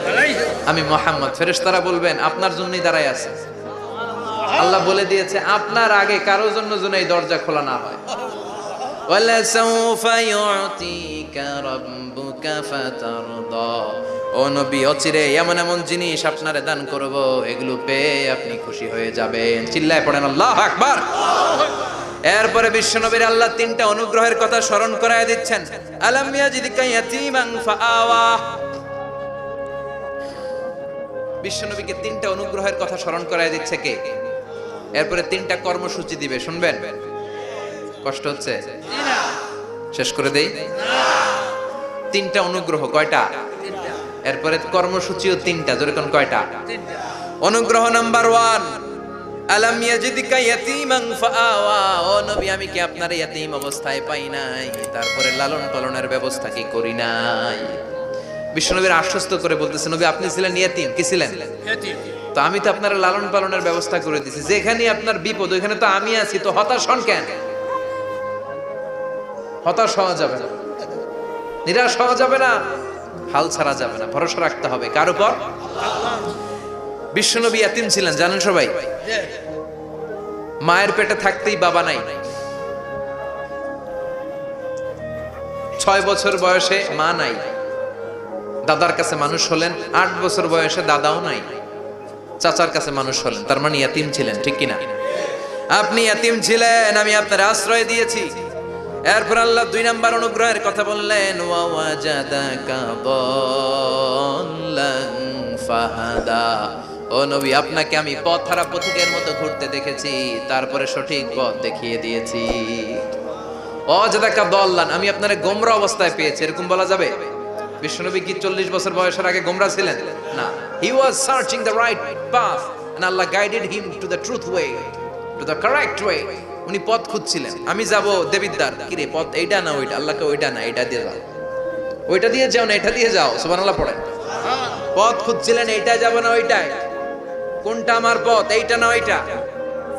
আলাইহি, আমি মুহাম্মদ। ফেরেশতারা বলবেন, আপনার জন্যই দাঁড়ায় আছে। আল্লাহ বলে দিয়েছে আপনার আগে কারো জন্য যেন এই দরজা খোলা না হয়। ওয়ালা সাউফা ইউতিকা রাব্বুকা ফাতারদা, ও নবী অচিরে এমন এমন জিনিস আপনারে দান করব, এগুলো পেয়ে আপনি খুশি হয়ে যাবেন। চিল্লায় পড়েন আল্লাহু আকবার। এরপরে বিশ্বনবীর আল্লাহ তিনটা অনুগ্রহের কথা স্মরণ করায় দিচ্ছেন। আলাম ইয়াজিদকা ইয়াতীমান ফাআওয়া, বিশ্বনবীকে তিনটা অনুগ্রহের কথা স্মরণ করায় দিচ্ছে কে? এরপরে তিনটা কর্মসূচি দিবে, শুনবেন? কষ্ট হচ্ছে? শেষ করে দেই? তিনটা অনুগ্রহ, কয়টা? এরপরে কর্মসূচিও তিনটা, যেরকম কয়টা? অনুগ্রহ নাম্বার 1, আলাম ইয়াজিদকা ইয়াতীমান ফাআওয়া, ও নবী আমি কি আপনার ইয়াতীম অবস্থায় পাই নাই, তারপরে লালন পালনের ব্যবস্থা কি করি নাই? বিশ্বনবীর আশ্বস্ত করে বলতেছে, নবী আপনি ছিলেন ইয়াতীম, কি ছিলেন? ইয়াতীম। তো আমি তো আপনার লালন পালনের ব্যবস্থা করে দিয়েছি, যেখানে আপনার বিপদ ওইখানে তো আমি আছি, তো হতাশ হন কেন? হতাশ হওয়া যাবে না, নিরাশ হওয়া যাবে না, হাল ছাড়া যাবে না, ভরসা রাখতে হবে কার উপর? বিশ্বনবী ইয়াতীম ছিলেন জানেন সবাই। মায়ের পেটে থাকতেই বাবা নাই, 6 বছর বয়সে মা নাই, দাদার কাছে মানুষ হলেন, 8 বছর বয়সে দাদাও নাই, চাচার কাছে মানুষ হলেন, তার মানে ইয়াতীম ছিলেন, ঠিক কিনা? আপনি ইয়াতীম ছিলেন, আমি আপনার আশ্রয় দিয়েছি। এরপর আল্লাহ 2 নাম্বার অনুগ্রহের কথা বললেন, ওয়া ওয়াজাদাকা দাল্লান ফাহাদা, ও নবী আপনাকে আমি পথহারা পথিকের মতো ঘুরতে দেখেছি, তারপরে সঠিক পথ দেখিয়ে দিয়েছি। ওয়াজাদাকা দাল্লান, আমি আপনারে গোমরা অবস্থায় পেয়েছি, এরকম বলা যাবে? বিশ্বনবী কি 40 বছর বয়সের আগে গোমরা ছিলেন? না, he was searching the right path and আল্লাহ guided him to the truth way, to the correct way. উনি পথ খুঁজছিলেন, আমি যাব দেবিদ্বার, কি রে পথ এইটা না ওইটা? আল্লাহকে ওইটা না এটা দিয়ে যাও, ওইটা দিয়ে যাও না এটা দিয়ে যাও, সুবহানাল্লাহ পড়েন। পথ খুঁজছিলেন, এইটা যাব না ওইটাই, কোনটা আমার পথ, এইটা না ওইটা?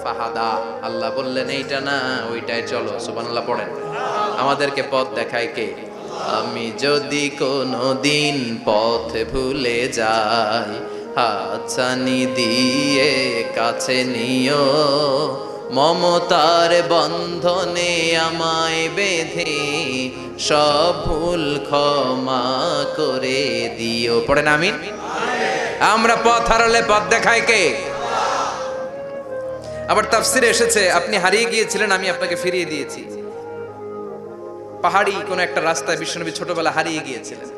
ফাহাদা, আল্লাহ বললেন এইটা না ওইটাই চলো, সুবহানাল্লাহ পড়েন। আমাদেরকে পথ দেখায় কে? আমি যদি কোনোদিন পথ ভুলে যাই, হাতছানি দিয়ে কাছে নিও, মমতার বন্ধনে আমায় বেঁধে সব ভুল ক্ষমা করে দিও, পড়েন আমিন। আমরা পথ হারালে পথ দেখায় কে? আবার তাফসিরে এসেছে, আপনি হারিয়ে গিয়েছিলেন, আমি আপনাকে ফিরিয়ে দিয়েছি। পাহাড়ি কোন একটা রাস্তায় বিশ্বনবী ছোটবেলা হারিয়ে গিয়েছিলেন,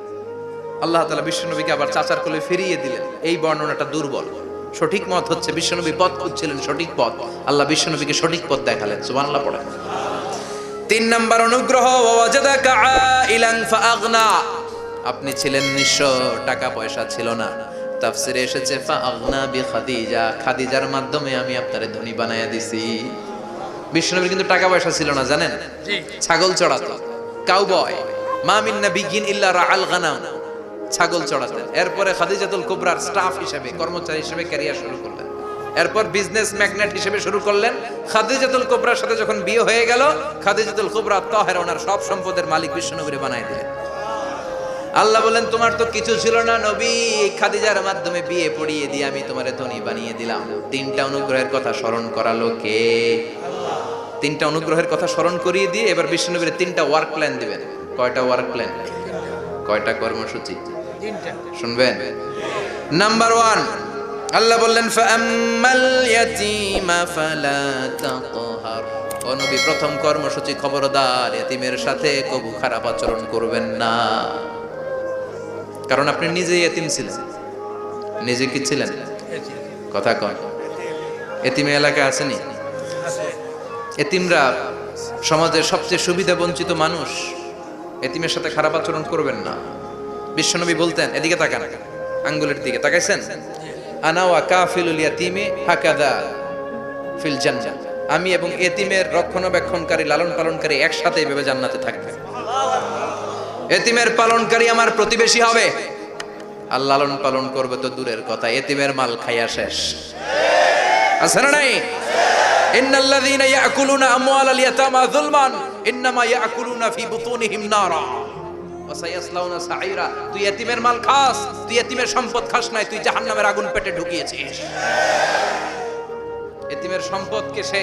আল্লাহ তাআলা বিশ্বনবীকে আবার চাচার কোলে ফিরিয়ে দিলেন। এই বর্ণনাটা দুর্বল, সঠিক মত হচ্ছে বিশ্বনবী পথ খুঁজছিলেন, সঠিক পথ, আল্লাহ বিশ্বনবীকে সঠিক পথ দেখালেন, সুবহানাল্লাহ পড়েন। 3 নাম্বার অনুগ্রহ, ওয়াজাদাকা আইলান ফাআগনা, আপনি ছিলেন নিঃস্ব, টাকা পয়সা ছিল না। তাফসিরে এসেছে ফাআগনা বিখাদিজা, খাদিজার মাধ্যমে আমি আপনারে ধনী বানায়া দিছি। বিশ্বনবীর কিন্তু টাকা পয়সা ছিল না জানেন, ছাগল চড়াতো, কাউবয়, মা মিন নাবিয়্যিন ইল্লা রাআল গানাম, ছাগল চড়াতেন। এরপরে খাদিজাতুল কুবরার স্টাফ হিসেবে, কর্মচারী হিসেবে ক্যারিয়ার শুরু করলেন। এরপর বিজনেস ম্যাগনেট হিসেবে শুরু করলেন। খাদিজাতুল কুবরার সাথে যখন বিয়ে হয়ে গেল, খাদিজাতুল কুবরা তাহেরা ওনার সব সম্পদের মালিক বিশ্বনবীরে বানায় দিলেন। আল্লাহ বলেন তোমার তো কিছু ছিল না নবী, খাদিজার মাধ্যমে বিয়ে পড়িয়ে দিয়ে আমি তোমারে ধনী বানিয়ে দিলাম। 3টা অনুগ্রহের কথা স্মরণ করালো কে? আল্লাহ। 3টা অনুগ্রহের কথা স্মরণ করিয়ে দিয়ে এবার বিশ্বনবীর 3টা ওয়ার্ক প্ল্যান দিবেন। কয়টা ওয়ার্ক প্ল্যান? কয়টা কর্মসূচি? 3টা। শুনবেন? নাম্বার 1, আল্লাহ বললেন ফাআম্মাল ইয়াতীমা ফালা তাকহার, ও নবী প্রথম কর্মসূচি খবরদার এতিমের সাথে কবু খারাপ আচরণ করবেন না, কারণ আপনি নিজেই এতিম ছিলেন। নিজে কি ছিলেন? কথা কয়। এতিমে এলাকা আসেনি? এতিমরা সমাজের সবচেয়ে সুবিধা বঞ্চিত মানুষ, এতিমের সাথে খারাপ আচরণ করবেন না। বিশ্বনবী বলতেন, এদিকে তাকান, আঙ্গুলের দিকে তাকাইছেন, আনা ওয়া কাফিলুল ইয়াতীমি হাকাদা ফিল জান্নাহ, আমি এবং এতিমের রক্ষণাবেক্ষণকারী লালন পালনকারী একসাথে এভাবে জান্নাতে থাকবে। এতিমের পালনকারী আমার প্রতিবেশী হবে, আর লালন পালন করবে তো দূরের কথা, এতিমের মাল খাইয়া শেষ। আছে না নাই? ইন্নাল্লাযীনা ইয়াকুলুনা আমওয়ালাল ইয়াতামা যুলমান ইন্নামা ইয়াকুলুনা ফি বুতুনিহিম নারা ওয়া সায়াসলাউনা সাঈরা। তুই এতিমের মাল খাস, তুই এতিমের সম্পদ খাস নাই, তুই জাহান্নামের আগুন পেটে ঢুকিয়েছিস। এতিমের সম্পদকে সে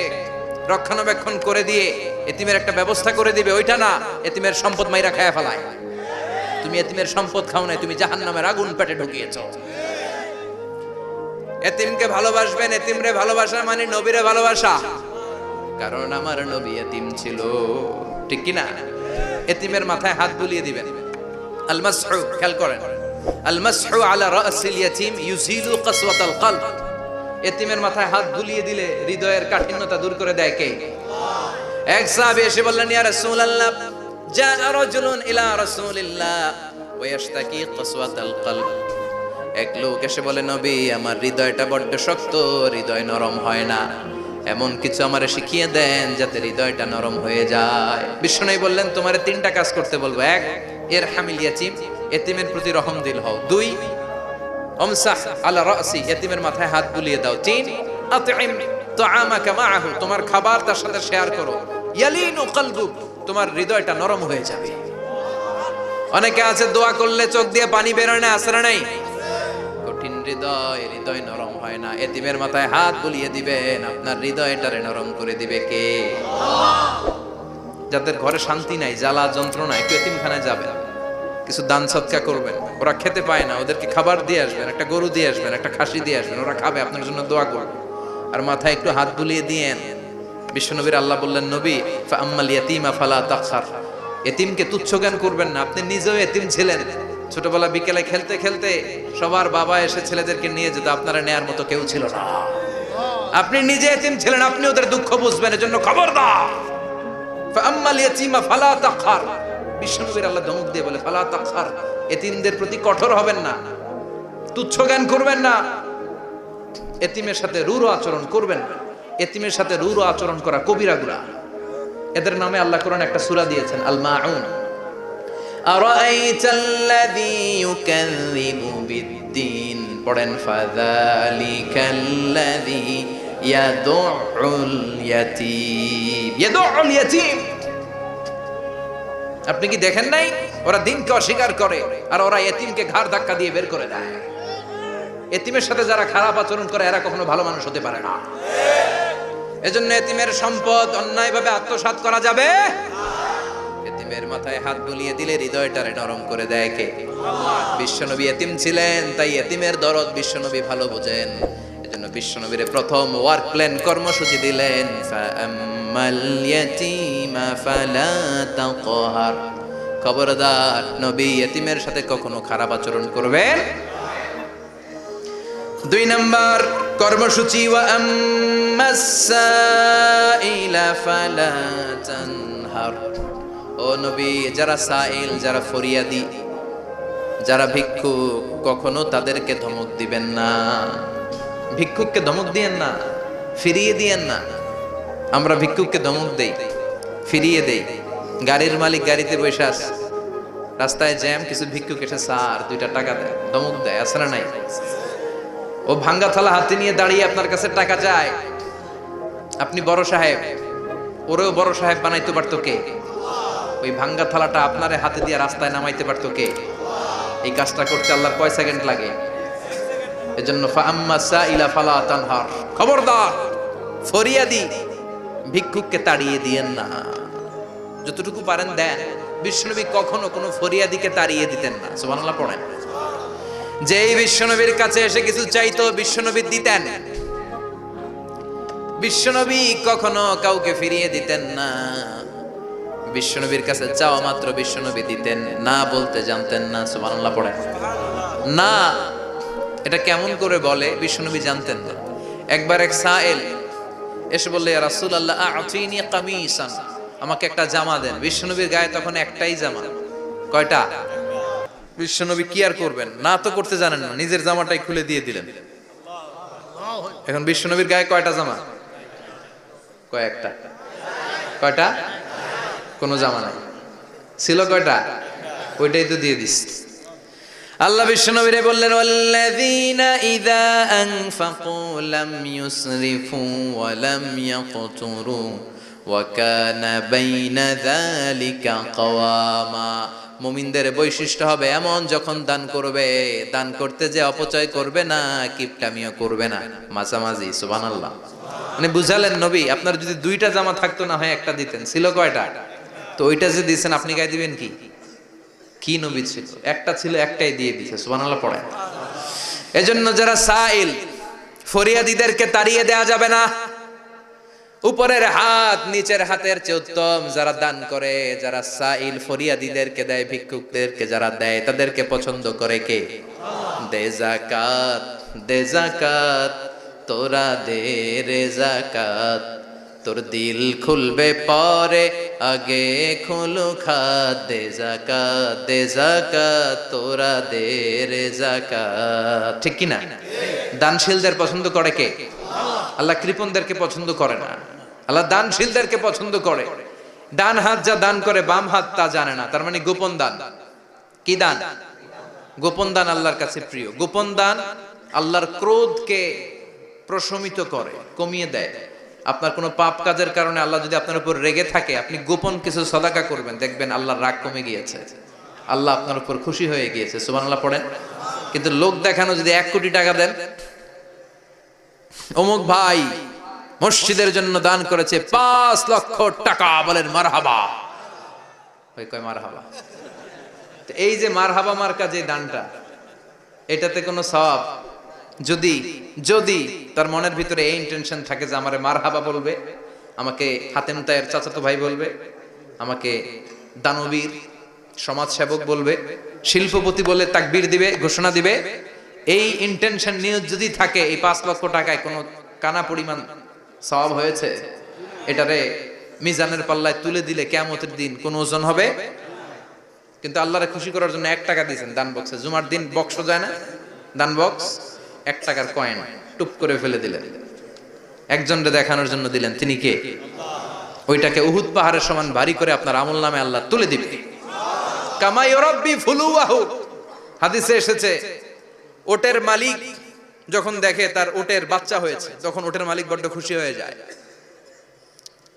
রক্ষণাবেক্ষণ করে দিয়ে এতিমের একটা ব্যবস্থা করে দিবে, ওইটা না, এতিমের সম্পদ মাইরা খায়া ফেলায়। তুমি এতিমের সম্পদ খাও নাই, তুমি জাহান্নামের আগুন পেটে ঢুকিয়েছো। এতিমকে ভালোবাসবেন, এতিমরে ভালোবাসা মানে নবীরে ভালোবাসা, কারণ আমার নবী এতিম ছিল, ঠিক কি না? এতিমের মাথায় হাত বুলিয়ে দিবেন। আল মাসহু, খেয়াল করেন, আল মাসহু আলা রাসিল ইয়াতীম ইউজিলু কাসওয়াতাল কলব, এতিমের মাথায় হাত বুলিয়ে দিলে হৃদয়ের কাঠিন্যতা দূর করে দেয় কে? এক সাহাবী এসে বললেন, ইয়া রাসূলুল্লাহ, জাআ রাজুলুন ইলা রাসূলিল্লাহ ওয়া ইয়াশতাকি কাসওয়াতাল কলব। এক লোক এসে বলে, নবী আমার হৃদয়টা বড্ড শক্ত, হৃদয় নরম হয় না, এমন কিছু আমারে শিখিয়ে দেন যাতে হৃদয়টা নরম হয়ে যায়। বিষ্ণু বললেন, তোমারে তিনটা কাজ করতে বলবো। এক, ইরহামিল ইয়াতীম, এতিমের প্রতি রহম দিল হও। দুই, আমসাহ আলা রাসি, এতিমের মাথায় হাত বুলিয়ে দাও। তিন, আতইম তাআমাকা মাআহু, তোমার খাবার তার সাথে শেয়ার করো। ইয়ালিনু কলবুক, তোমার হৃদয়টা নরম হয়ে যাবে। অনেকে আছে দোয়া করলে চোখ দিয়ে পানি বের হয় না, আসরা নাই, কঠিন হৃদয়, হৃদয় নরম হয় না। এতিমের মাথায় হাত বুলিয়ে দিবেন, আপনার হৃদয়টারে নরম করে দিবে কে? যাদের ঘরে শান্তি নাই, জ্বালা যন্ত্রণা, একটু এতিমখানায় যাবেন, কিছু দান সদকা করবেন। ওরা খেতে পায় না, ওদেরকে খাবার দিয়ে আসবেন, একটা গরু দিয়ে আসবেন, একটা খাসি দিয়ে আসবেন, ওরা খাবে, আপনার জন্য দোয়া করবে। আর মাথায় একটু হাত বুলিয়ে দিয়েন। বিশ্বনবীর আল্লাহ বললেন, নবী ফাআম্মাল ইয়াতীমা ফালা তাখসার, এতিমকে তুচ্ছ জ্ঞান করবেন না। আপনি নিজেও এতিম ছিলেন, ছোটবেলা বিকেলে খেলতে খেলতে সবার বাবা এসে ছেলেদেরকে নিয়ে যেত, আপনারা নেয়ার মতো কেউ ছিল না। আপনি নিজে এতিম ছিলেন, আপনি ওদের দুঃখ বুঝবেন, এজন্য খবরদার। ফাআম্মাল ইয়াতীমা ফালা তাখসার, বিশ্বনবীর আল্লাহ ধমক দিয়ে বলে, ফালা তাখসার, এতিমদের প্রতি কঠোর হবেন না, তুচ্ছ জ্ঞান করবেন না, এতিমের সাথে রূঢ় আচরণ করবেন না। এতিমের সাথে রূঢ় আচরণ করা কবিরা গুনাহ। এদের নামে আল্লাহ কোরআন একটা সূরা দিয়েছেন, আল মাউন। আরাআইতাল্লাযী ইউকাযযিবু বিদ্দীন, পড়েন, ফাযালিকাল্লাযী ইয়াদুউল ইয়াতীম, ইয়াদুউল ইয়াতীম। আপনি কি দেখেন নাই ওরা দিনকে অস্বীকার করে আর ওরা এতিমকে ঘাড় ধাক্কা দিয়ে বের করে দেয়। এতিমের সাথে যারা খারাপ আচরণ করে এরা কখনো ভালো মানুষ হতে পারে না। এজন্য এতিমের সম্পদ অন্যায়ভাবে আত্মসাৎ করা যাবে না। এতিমের মাথায় হাত বুলিয়ে দিলে হৃদয়টারে নরম করে দেয় কে? বিশ্বনবী এতিম ছিলেন, তাই এতিমের দরদ বিশ্বনবী ভালো বোঝেন। এজন্য বিশ্বনবীর প্রথম ওয়ার্ক প্ল্যান কর্মসূচি দিলেন, ফাআম্মাল ইয়াতীমা ফালা তাকহার, খবরদার নবী এতিমের সাথে কখনো খারাপ আচরণ করবেন। দুই নাম্বার কর্মসূচি, ওয়া আম্মাস সাইলা ফালা তানহার, ও নবী যারা সাইল, যারা ফরিয়াদি, যারা ভিক্ষুক, কখনো তাদেরকে ধমক দিবেন না। ভিক্ষুককে ধমক দিয়েন না, ফিরিয়ে দিয়েন না। আমরা ভিক্ষুককে ধমক দেই, ফিরিয়ে দেই। গাড়ির মালিক গাড়িতে বসে আছে, রাস্তায় জ্যাম, কিছু ভিক্ষুক এসে স্যার 2টা টাকা দেয়, ধমক দেয়, আছে না নাই? ও ভাঙ্গা থালা হাতে নিয়ে দাঁড়িয়ে আপনার কাছে টাকা চায়। আপনি বড় সাহেব, ওরেও বড় সাহেব বানাইতে পারতো কে? ওই ভাঙ্গা থালাটা আপনারে হাতে দিয়ে রাস্তায় নামাইতে পারতো কে? এই কাজটা করতে আল্লাহর কয় সেকেন্ড লাগে? এজন্য ফাআম্মা সাইলা ফালা তানহার, খবরদার ফরিয়াদি ভিক্ষুককে তাড়িয়ে দিয়েন না। যতটুকু পারেন দেন। বিশ্বনবী কখনো কোনো ফরিয়াদিকে তাড়িয়ে দিতেন না। সুবহানাল্লাহ পড়েন। যেই বিশ্বনবীর কাছে এসে কিছু চাইতো বিশ্বনবী দিতেন। বিশ্বনবী কখনো কাউকে ফিরিয়ে দিতেন না। বিশ্বনবীর কাছে চাওয়া মাত্র বিশ্বনবী দিতেন, না বলতে জানতেন না। সুবহানাল্লাহ পড়েন। না এটা কেমন করে বলে বিশ্বনবী জানতেন না। একবার এক সাইল এসে বললে, ইয়া রাসূলুল্লাহ আ'তিনি কামিসান, আমাকে একটা জামা দেন। বিশ্বনবীর গায়ে তখন একটাই জামা। কয়টা? বিশ্বনবী কি আর করবেন, না তো করতে জানেন না, নিজের জামাটাই খুলে দিয়ে দিলেন। এখন বিশ্বনবীর গায়ে কয়টা জামা? কয়েকটা। কয়টা? কোনো জামা নাই। ছিল কয়টা? ওইটাই তো দিয়ে দিস। আল্লাহ বিশ্বনবীরে বললেন, ওয়াল্লাযীনা ইযা আনফাকু লাম ইউসরিফু ওয়া লাম ইয়াকতুরু ওয়া কানা বাইনা যালিকা কাওয়ামা। মুমিনদের বৈশিষ্ট্য হবে এমন, যখন দান করবে, দান করতে যে অপচয় করবে না, কিপটামিও করবে না, মাঝামাঝি। সুবহানাল্লাহ। মানে বুঝালেন নবী, আপনার যদি 2টা জামা থাকতো না হয় একটা দিতেন। ছিল কয়টা? তো ওইটা যে দিয়েছেন আপনি গায়ে দিবেন কি? কি নবী ছিল? একটা ছিল, একটাই দিয়ে দিয়েছে। সুবহানাল্লাহ পড়েন। এজন্য যারা সাইল, ফরিয়াদিদেরকে তাড়িয়ে দেয়া যাবে না। উপরের হাত নিচের হাতের চেয়ে উত্তম। যারা দান করে, যারা সাইল ফরিয়াদিদেরকে দেয়, ভিক্ষুকদেরকে যারা দেয়, তাদেরকে পছন্দ করে কে? দে যাকাত, দে যাকাত, তোরা দে রে যাকাত, তোর দিল খুলবে পরে, আগে খুলু খাত, দে যাকাত তোরা দে রে যাকাত। ঠিক কি না? দানশীলদের পছন্দ করে কে? আল্লাহ কৃপণদেরকে পছন্দ করে না, আল্লাহ দানশীলদেরকে পছন্দ করে। ডান হাত যা দান করে বাম হাত তা জানে না, তার মানে গোপন দান। কি দান? গোপন দান আল্লাহর কাছে প্রিয়। গোপন দান আল্লাহর ক্রোধকে প্রশমিত করে, কমিয়ে দেয়। আপনার কোনো পাপ কাজের কারণে আল্লাহ যদি আপনার উপর রেগে থাকে, আপনি গোপন কিছু সদাকা করবেন, দেখবেন আল্লাহর রাগ কমে গিয়েছে, আল্লাহ আপনার উপর খুশি হয়ে গিয়েছে। সুবহানাল্লাহ পড়েন। কিন্তু লোক দেখানো যদি 1 কোটি টাকা দেন, অমুক ভাই মসজিদের জন্য দান করেছে 5 লক্ষ টাকা, বলেন মারহাবা। ওই কয় মারহাবা। তো এই যে মারহাবা মার্কা যে দানটা, এটাতে কোনো সওয়াব যদি যদি তার মনের ভিতরে এই ইন্টেনশন থাকে যে আমারে মারহাবা বলবে, আমাকে হাতেম তায়ের চাচাতো ভাই বলবে, আমাকে দানবীর সমাজসেবক বলবে, শিল্পপতি বলে তাকবীর দিবে, ঘোষণা দিবে, এই ইন্টেনশন নিয়ে যদি থাকে, এই 5 লক্ষ টাকায় কোনো কানা পরিমাণ সওয়াব হয়েছে, এটারে মিজানের পাল্লায় তুলে দিলে কিয়ামতের দিন কোন ওজন হবে? কিন্তু আল্লাহরে খুশি করার জন্য 1 টাকা দিয়েছেন দান বক্সে। জুমার দিন বক্স যায় না, দান বক্স, 1 টাকার কয়েন টুপ করে ফেলে দিলেন, একজনকে দেখানোর জন্য দিলেন। তিনি কে? ওইটাকে উহুদ পাহাড়ের সমান ভারী করে আপনার আমল নামে আল্লাহ তুলে দিবে। কামা ইউরাব্বি ফুলুয়াহু, হাদিসে এসেছে, ওটের মালিক যখন দেখে তার ওটের বাচ্চা হয়েছে, তখন ওটের মালিক বড্ড খুশি হয়ে যায়।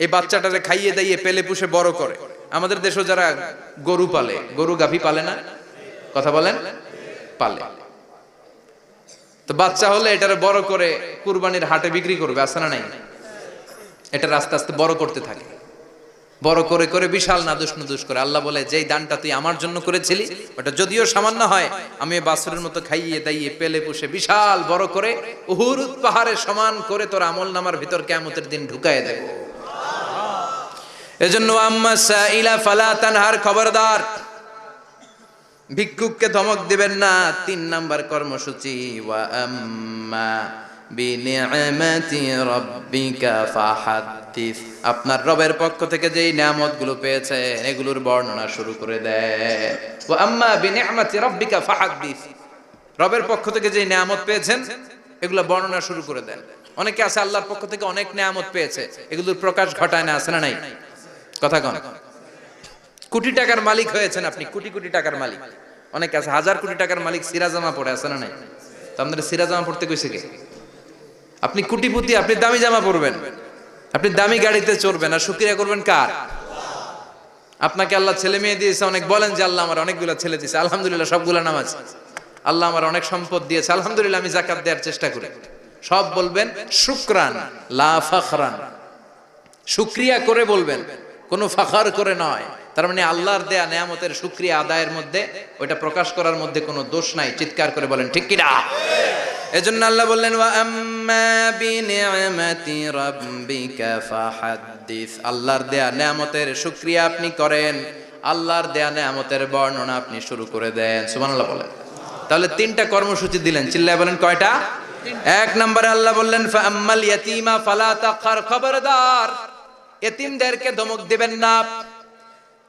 এই বাচ্চাটারে খাইয়ে দাইয়ে পেলে পুষে বড় করে। আমাদের দেশে যারা গরু পালে, গরু গাভী পালে না, কথা বলেন, পালে, তো বাচ্চা হলে এটারে বড় করে কুরবানির হাটে বিক্রি করবে, আছে না নাই? এটা আস্তে আস্তে বড় করতে থাকে, বড় করে করে বিশাল নাদুস নুদুস করে। আল্লাহ বলে, যেই দানটা তুই আমার জন্য করেছিলি, ওটা যদিও সামান্য হয়, আমি বাছুরের মতো খাইয়ে দাইয়ে পেলে পুষে বিশাল বড় করে উহুদ পাহাড়ের সমান করে তোর আমল নামার ভিতর কিয়ামতের দিন ঢুকায় দেব। এজন্য আম্মা সাইলা ফালা তানহার, খবরদার ভিক্ষুককে ধমক দিবেন না। 3 নাম্বার কর্মসূচি, ওয়া আম্মা বিনিআমাতি রাব্বিকা ফাহাদ্দিস, আপনার রবের পক্ষ থেকে যেই নিয়ামতগুলো পেয়েছেন এগুলোর বর্ণনা শুরু করে দেন। ওয়া আম্মা বিনিআমাতি রাব্বিকা ফাহাদ্দিস, রবের পক্ষ থেকে যেই নিয়ামত পেয়েছেন এগুলো বর্ণনা শুরু করে দেন। অনেকে আছে আল্লাহর পক্ষ থেকে অনেক নিয়ামত পেয়েছে, এগুলোর প্রকাশ ঘটায় না, আছে না নাই? কথা কন। কোটি টাকার মালিক হয়েছেন আপনি, কোটি কোটি টাকার মালিক। অনেকে আছে 1000 কোটি টাকার মালিক, সিরাজামা পড়ে, আছে না নাই? তো আপনাদের সিরাজামা পড়তে কইছে কে? আপনি কোটিপতি, আপনি দামি জামা পরবেন, আপনি দামি গাড়িতে চড়বেন, আর শুকরিয়া করবেন কার? আপনাকে আল্লাহ ছেলে মেয়ে দিয়েছে অনেক, বলেন যে আল্লাহ আমার অনেকগুলো ছেলে দিয়েছে, আলহামদুলিল্লাহ, সবগুলো নামাজ। আল্লাহ আমার অনেক সম্পদ দিয়েছে, আলহামদুলিল্লাহ, আমি যাকাত দেওয়ার চেষ্টা করি। সব বলবেন শুকরান লা ফাখরান, শুকরিয়া করে বলবেন, কোনো ফাখার করে নয়। তার মানে আল্লাহর দেয়া নিয়ামতের শুকরিয়া আদায়ের মধ্যে, ওইটা প্রকাশ করার মধ্যে কোনো দোষ নাই। চিৎকার করে বলেন ঠিক কি না? এজন্য আল্লাহ বললেন, ওয়া আম্মা বিনিআমাতি রাব্বিকা ফাহাদ্দিস, আল্লাহর দেয়া নিয়ামতের শুকরিয়া আপনি করেন, আল্লাহর দেয়া নিয়ামতের বর্ণনা আপনি শুরু করে দেন। সুবহানাল্লাহ বলেন। তাহলে 3টা কর্মসূচি দিলেন, চিল্লায় বলেন কয়টা? 1 নম্বরে আল্লাহ বললেন, ফা আম্মাল ইয়াতীমা ফালা তাকহার, খবরদার এতিমদেরকে ধমক দিবেন না,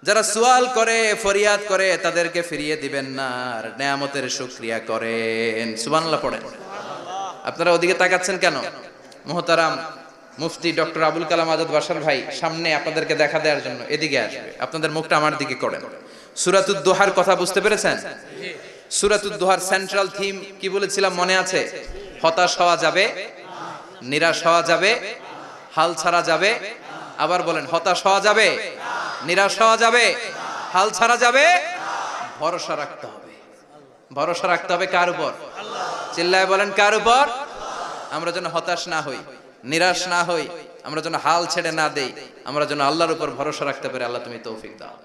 যারা সুয়াল করে ফরিয়াদ করে তাদেরকে ফিরিয়ে দিবেন না, আর নিয়ামতের শুকরিয়া করেন। সুবহানাল্লাহ পড়েন। আপনারা ওদিকে তাকাচ্ছেন কেন? মুহতারাম মুফতি ডক্টর আবুল কালাম আজাদ বাশার ভাই সামনে আপনাদেরকে দেখা দেওয়ার জন্য এদিকে আসবে, আপনাদের মুখটা আমার দিকে করেন। সূরাতুদ দুহার কথা বুঝতে পেরেছেন? সূরাতুদ দুহার সেন্ট্রাল থিম কি বলেছিলাম মনে আছে? হতাশ হওয়া যাবে, নিরাশ হওয়া যাবে, হাল ছাড়া যাবে। আবার বলেন, হতাশ হওয়া যাবে, নিরাশ হওয়া যাবে, হাল ছাড়া যাবে, ভরসা রাখতে হবে। ভরসা রাখতে হবে কার উপর? চিল্লায় বলেন কার উপর? আমরা যেন হতাশ না হই, নিরাশ না হই, আমরা যেন হাল ছেড়ে না দেই, আমরা যেন আল্লাহর উপর ভরসা রাখতে পারি। আল্লাহ তুমি তৌফিক দাও।